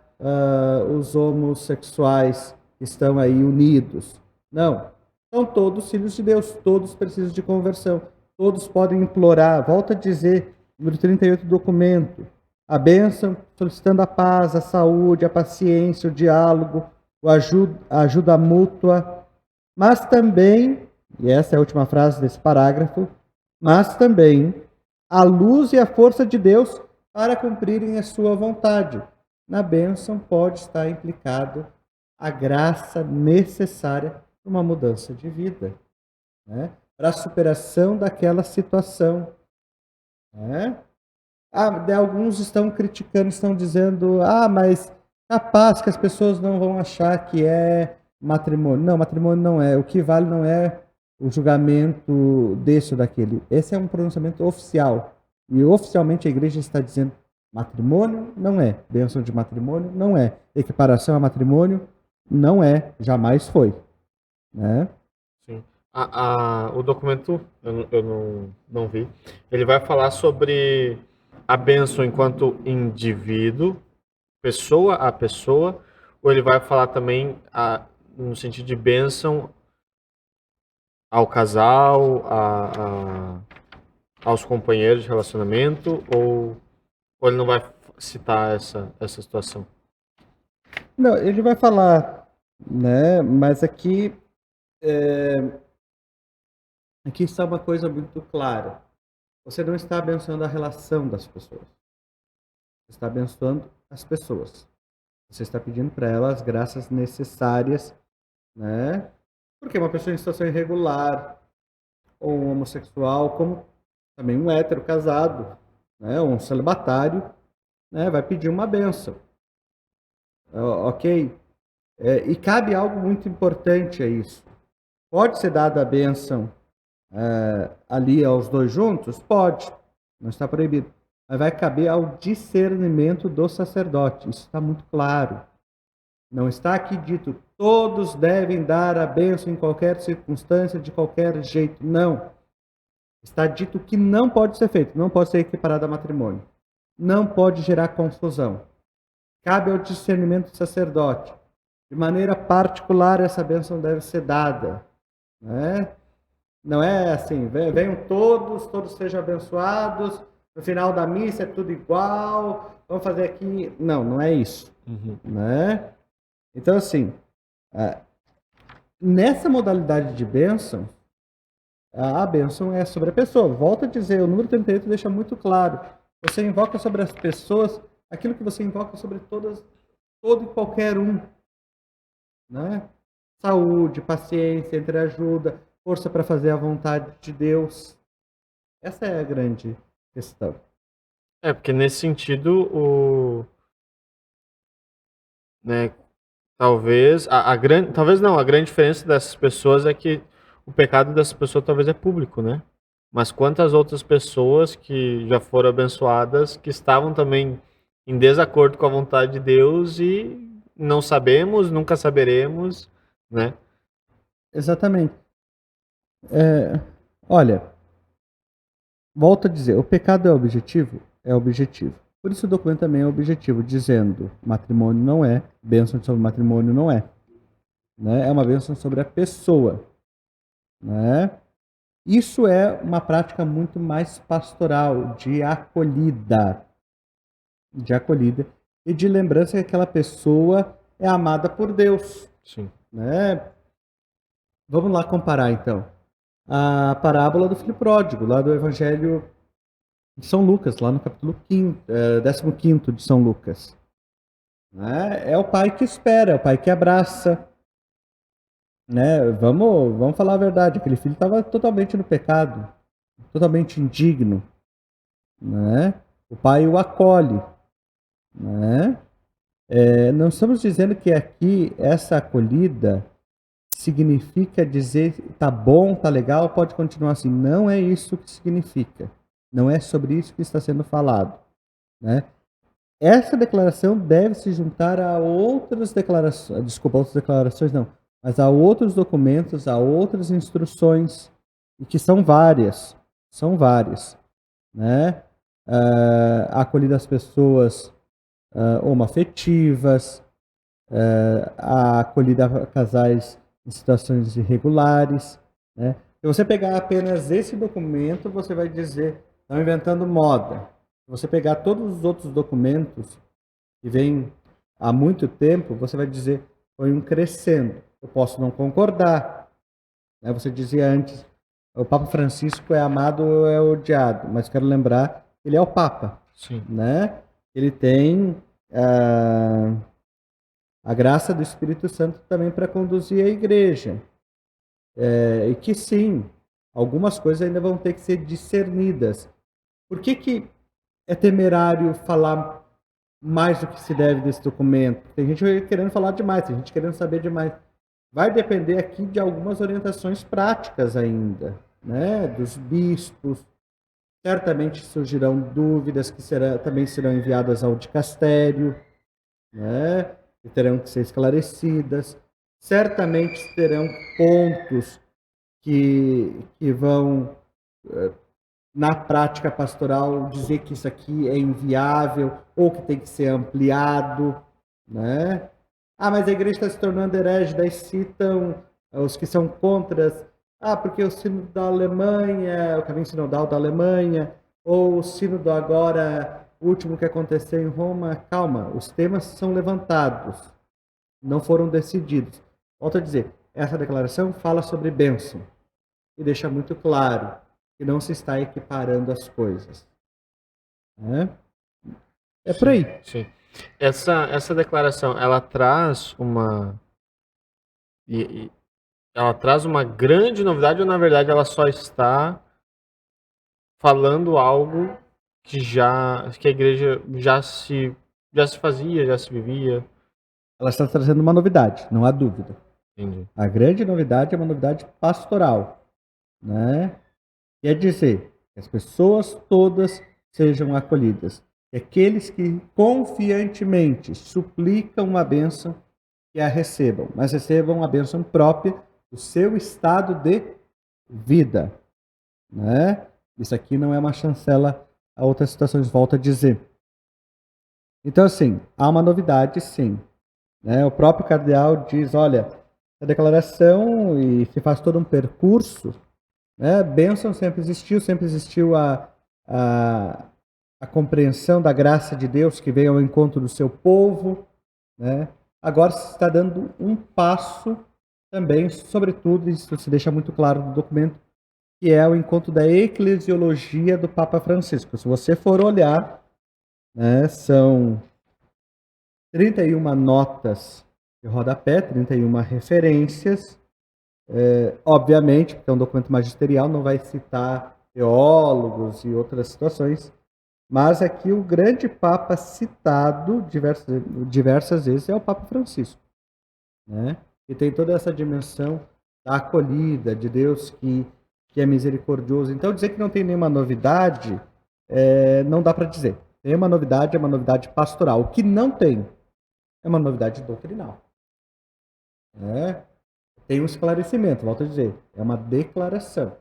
os homossexuais que estão aí unidos. Não, são todos filhos de Deus, todos precisam de conversão, todos podem implorar. Volto a dizer, número 38 do documento, a bênção solicitando a paz, a saúde, a paciência, o diálogo, a ajuda mútua, mas também, e essa é a última frase desse parágrafo, mas também a luz e a força de Deus para cumprirem a sua vontade. Na bênção pode estar implicado a graça necessária para uma mudança de vida, para a superação daquela situação. Alguns estão criticando, estão dizendo, mas capaz que as pessoas não vão achar que é matrimônio. Não, matrimônio não é. O que vale não é o julgamento desse ou daquele. Esse é um pronunciamento oficial. E oficialmente a igreja está dizendo, matrimônio não é. Bênção de matrimônio não é. Equiparação a matrimônio não é. Jamais foi. Sim. O documento, eu não vi, ele vai falar sobre a bênção enquanto indivíduo, pessoa a pessoa, ou ele vai falar também no sentido de bênção ao casal, aos companheiros de relacionamento, ou ele não vai citar essa situação? Não, ele vai falar, né? Mas aqui está uma coisa muito clara. Você não está abençoando a relação das pessoas. Você está abençoando as pessoas. Você está pedindo para elas as graças necessárias, né? Porque uma pessoa em situação irregular, ou um homossexual, como também um hétero casado, né? Ou um celibatário, né? Vai pedir uma bênção. Ok? E cabe algo muito importante a isso. Pode ser dada a bênção ali aos dois juntos? Pode, não está proibido. Mas vai caber ao discernimento do sacerdote. Isso está muito claro. Não está aqui dito, todos devem dar a bênção em qualquer circunstância, de qualquer jeito. Não. Está dito que não pode ser feito, não pode ser equiparado a matrimônio. Não pode gerar confusão. Cabe ao discernimento do sacerdote. De maneira particular, essa bênção deve ser dada. Né? Não é assim, venham todos sejam abençoados, no final da missa é tudo igual, vamos fazer aqui. Não, não é isso. Né? Então, assim, nessa modalidade de bênção, a bênção é sobre a pessoa. Volto a dizer, o número 38 deixa muito claro. Você invoca sobre as pessoas aquilo que você invoca sobre todo e qualquer um. Né? Saúde, paciência, entreajuda, força para fazer a vontade de Deus. Essa é a grande questão. Porque nesse sentido, né, talvez a grande diferença dessas pessoas é que o pecado dessas pessoas talvez é público, né? Mas quantas outras pessoas que já foram abençoadas que estavam também em desacordo com a vontade de Deus e não sabemos, nunca saberemos, né? Exatamente. Olha, volto a dizer, o pecado é objetivo? É objetivo. Por isso o documento também é objetivo, dizendo matrimônio não é, bênção sobre matrimônio não é. Né? É uma bênção sobre a pessoa. Né? Isso é uma prática muito mais pastoral, de acolhida. De acolhida e de lembrança que aquela pessoa é amada por Deus. Sim. Né? Vamos lá comparar então. A parábola do filho pródigo, lá do Evangelho de São Lucas, lá no capítulo 15 de São Lucas. Né? É o pai que espera, é o pai que abraça. Né? Vamos falar a verdade, aquele filho estava totalmente no pecado, totalmente indigno. Né? O pai o acolhe. Né? Não estamos dizendo que aqui essa acolhida significa dizer tá bom, tá legal, pode continuar assim. Não é isso que significa. Não é sobre isso que está sendo falado. Né? Essa declaração deve se juntar a outras declarações, outras declarações não, mas a outros documentos, a outras instruções, e que são várias, né? A acolhida das pessoas homoafetivas, a acolhida a casais em situações irregulares, né? Se você pegar apenas esse documento, você vai dizer, estão inventando moda. Se você pegar todos os outros documentos que vêm há muito tempo, você vai dizer, foi um crescendo. Eu posso não concordar. Né? Você dizia antes, o Papa Francisco é amado ou é odiado, mas quero lembrar, ele é o Papa. Sim. Né? Ele tem a graça do Espírito Santo também para conduzir a igreja. E que sim, algumas coisas ainda vão ter que ser discernidas. Por que é temerário falar mais do que se deve desse documento? Tem gente querendo falar demais, tem gente querendo saber demais. Vai depender aqui de algumas orientações práticas ainda, né? Dos bispos. Certamente surgirão dúvidas que também serão enviadas ao dicastério, né? E terão que ser esclarecidas. Certamente terão pontos que vão, na prática pastoral, dizer que isso aqui é inviável ou que tem que ser ampliado, né? Ah, mas a igreja está se tornando herege, daí citam os que são contras. Ah, porque o sínodo da Alemanha, o caminho sinodal da Alemanha, ou o sínodo agora, o último que aconteceu em Roma. Calma, os temas são levantados, não foram decididos. Volto a dizer, essa declaração fala sobre bênção e deixa muito claro que não se está equiparando as coisas, né? É por aí. Sim. Essa declaração, ela traz ela traz uma grande novidade ou na verdade ela só está falando algo que a igreja já se fazia, já se vivia? Ela está trazendo uma novidade, não há dúvida. Entendi. A grande novidade é uma novidade pastoral, né? Quer dizer, que as pessoas todas sejam acolhidas. E aqueles que confiantemente suplicam uma bênção, que a recebam, mas recebam a bênção própria do seu estado de vida, né? Isso aqui não é uma chancela a outras situações, volto a dizer. Então, assim, há uma novidade, sim. Né? O próprio cardeal diz, olha, a declaração e se faz todo um percurso, né? Bênção sempre existiu a compreensão da graça de Deus que veio ao encontro do seu povo, né? Agora se está dando um passo também, sobretudo, isso se deixa muito claro no documento, que é o encontro da eclesiologia do Papa Francisco. Se você for olhar, né, são 31 notas de rodapé, 31 referências. Obviamente, porque é um documento magisterial, não vai citar teólogos e outras situações, mas aqui o grande Papa citado diversas vezes é o Papa Francisco, né? E tem toda essa dimensão da acolhida de Deus que é misericordioso. Então, dizer que não tem nenhuma novidade, não dá para dizer. Tem uma novidade, é uma novidade pastoral. O que não tem é uma novidade doutrinal, né? Tem um esclarecimento, volto a dizer, é uma declaração,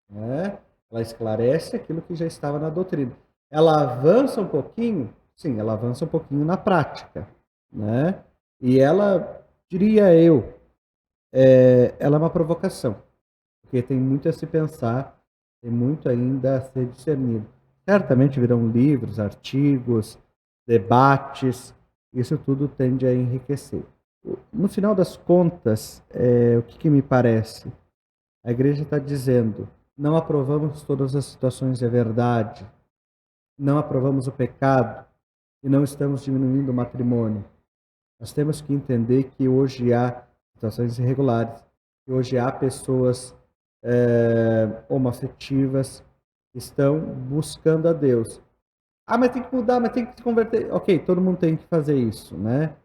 né? Ela esclarece aquilo que já estava na doutrina. Ela avança um pouquinho? Sim, ela avança um pouquinho na prática, né? E ela, diria eu, ela é uma provocação, porque tem muito a se pensar, tem muito ainda a ser discernido. Certamente virão livros, artigos, debates, isso tudo tende a enriquecer. No final das contas, o que me parece? A igreja está dizendo, não aprovamos todas as situações, é verdade, não aprovamos o pecado e não estamos diminuindo o matrimônio. Nós temos que entender que hoje há situações irregulares, que hoje há pessoas homoafetivas que estão buscando a Deus. Ah, mas tem que mudar, mas tem que se converter. Ok, todo mundo tem que fazer isso, né?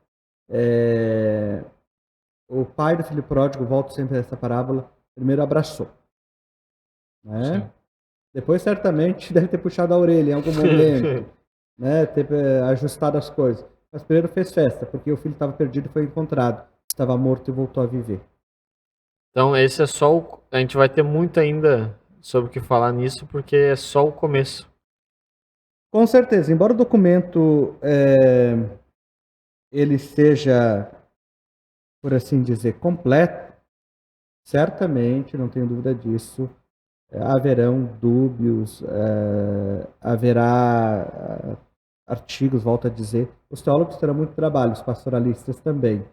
O pai do filho pródigo, volto sempre a essa parábola, primeiro abraçou, né? Sim. Depois certamente deve ter puxado a orelha em algum momento, né? Ter ajustado as coisas. Mas primeiro fez festa, porque o filho estava perdido e foi encontrado. Estava morto e voltou a viver. Então esse é só a gente vai ter muito ainda sobre o que falar nisso, porque é só o começo. Com certeza, embora o documento ele seja, por assim dizer, completo, certamente, não tenho dúvida disso, haverão dúbios, haverá artigos, volto a dizer. Os teólogos terão muito trabalho, os pastoralistas também,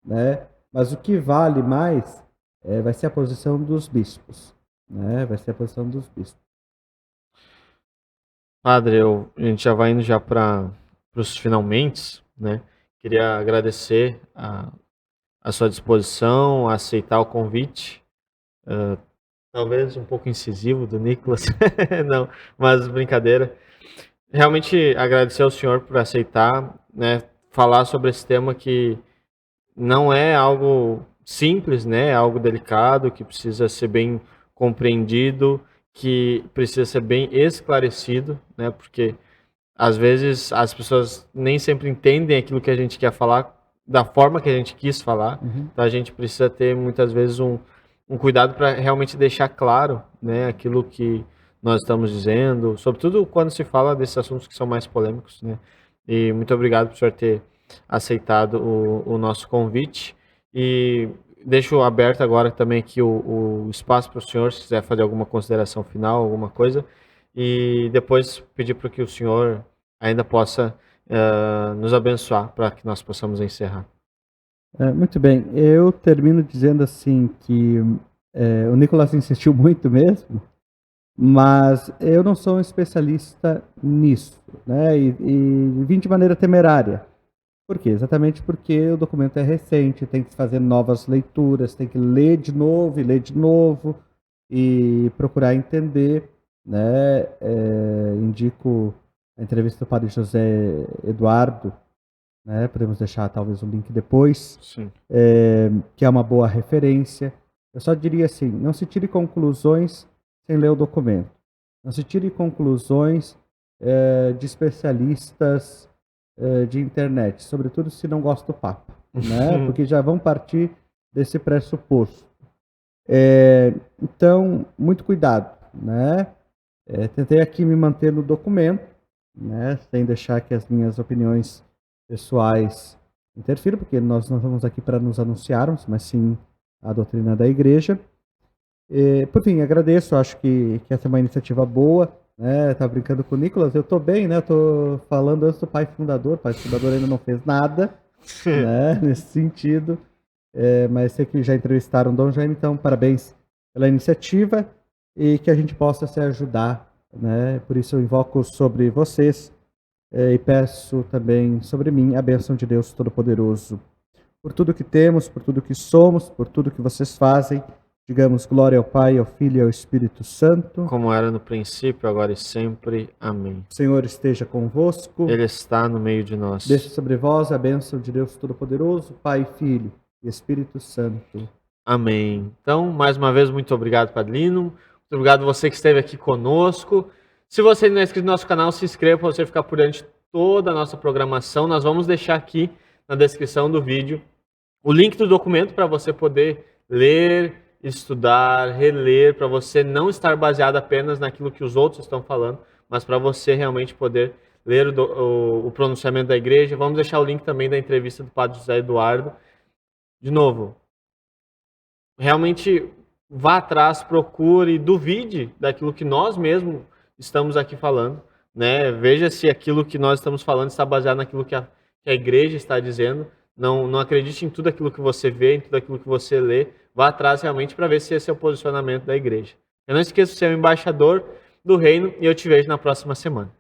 né? Mas o que vale mais vai ser a posição dos bispos, né? Vai ser a posição dos bispos. Padre, a gente já vai indo já para os finalmente, né? Queria agradecer a sua disposição, a aceitar o convite. Talvez um pouco incisivo do Nicolas, não, mas brincadeira. Realmente agradecer ao senhor por aceitar, né? Falar sobre esse tema que não é algo simples, né? É algo delicado, que precisa ser bem compreendido, que precisa ser bem esclarecido, né? Porque às vezes as pessoas nem sempre entendem aquilo que a gente quer falar da forma que a gente quis falar. Então a gente precisa ter muitas vezes um cuidado para realmente deixar claro, né, aquilo que nós estamos dizendo, sobretudo quando se fala desses assuntos que são mais polêmicos, né? E muito obrigado por o senhor ter aceitado o nosso convite. E deixo aberto agora também aqui o espaço para o senhor, se quiser fazer alguma consideração final, alguma coisa, e depois pedir para que o senhor ainda possa nos abençoar para que nós possamos encerrar. Muito bem, eu termino dizendo assim que o Nicolas insistiu muito mesmo, mas eu não sou um especialista nisso, né? E vim de maneira temerária. Por quê? Exatamente porque o documento é recente, tem que fazer novas leituras, tem que ler de novo e ler de novo e procurar entender, né? Indico a entrevista do padre José Eduardo, né? Podemos deixar talvez o link depois, Sim. Que é uma boa referência. Eu só diria assim, não se tire conclusões sem ler o documento. Não se tire conclusões de especialistas de internet, sobretudo se não gosta do Papa, né? Porque já vão partir desse pressuposto. Então, muito cuidado, né? Tentei aqui me manter no documento, né? Sem deixar que as minhas opiniões pessoais interfiram, porque nós não estamos aqui para nos anunciarmos, mas sim a doutrina da igreja. Por fim, agradeço, acho que essa é uma iniciativa boa, né? Tá brincando com o Nicolas, eu tô bem, né? Eu tô falando antes do pai fundador, o pai fundador ainda não fez nada, né? Nesse sentido, mas sei que já entrevistaram o Dom Jaime, então parabéns pela iniciativa e que a gente possa se ajudar, né? Por isso eu invoco sobre vocês e peço também sobre mim a bênção de Deus Todo-Poderoso. Por tudo que temos, por tudo que somos, por tudo que vocês fazem, digamos glória ao Pai, ao Filho e ao Espírito Santo. Como era no princípio, agora e sempre. Amém. O Senhor esteja convosco. Ele está no meio de nós. Deixe sobre vós a bênção de Deus Todo-Poderoso, Pai, Filho e Espírito Santo. Amém. Então, mais uma vez, muito obrigado, Padre Lino. Muito obrigado a você que esteve aqui conosco. Se você não é inscrito no nosso canal, se inscreva para você ficar por dentro de toda a nossa programação. Nós vamos deixar aqui na descrição do vídeo o link do documento para você poder ler, estudar, reler, para você não estar baseado apenas naquilo que os outros estão falando, mas para você realmente poder ler o pronunciamento da igreja. Vamos deixar o link também da entrevista do Padre José Eduardo. De novo, realmente vá atrás, procure, duvide daquilo que nós mesmos estamos aqui falando, né? Veja se aquilo que nós estamos falando está baseado naquilo que a igreja está dizendo. Não acredite em tudo aquilo que você vê, em tudo aquilo que você lê. Vá atrás realmente para ver se esse é o posicionamento da igreja. Eu não esqueça de ser um embaixador do reino e eu te vejo na próxima semana.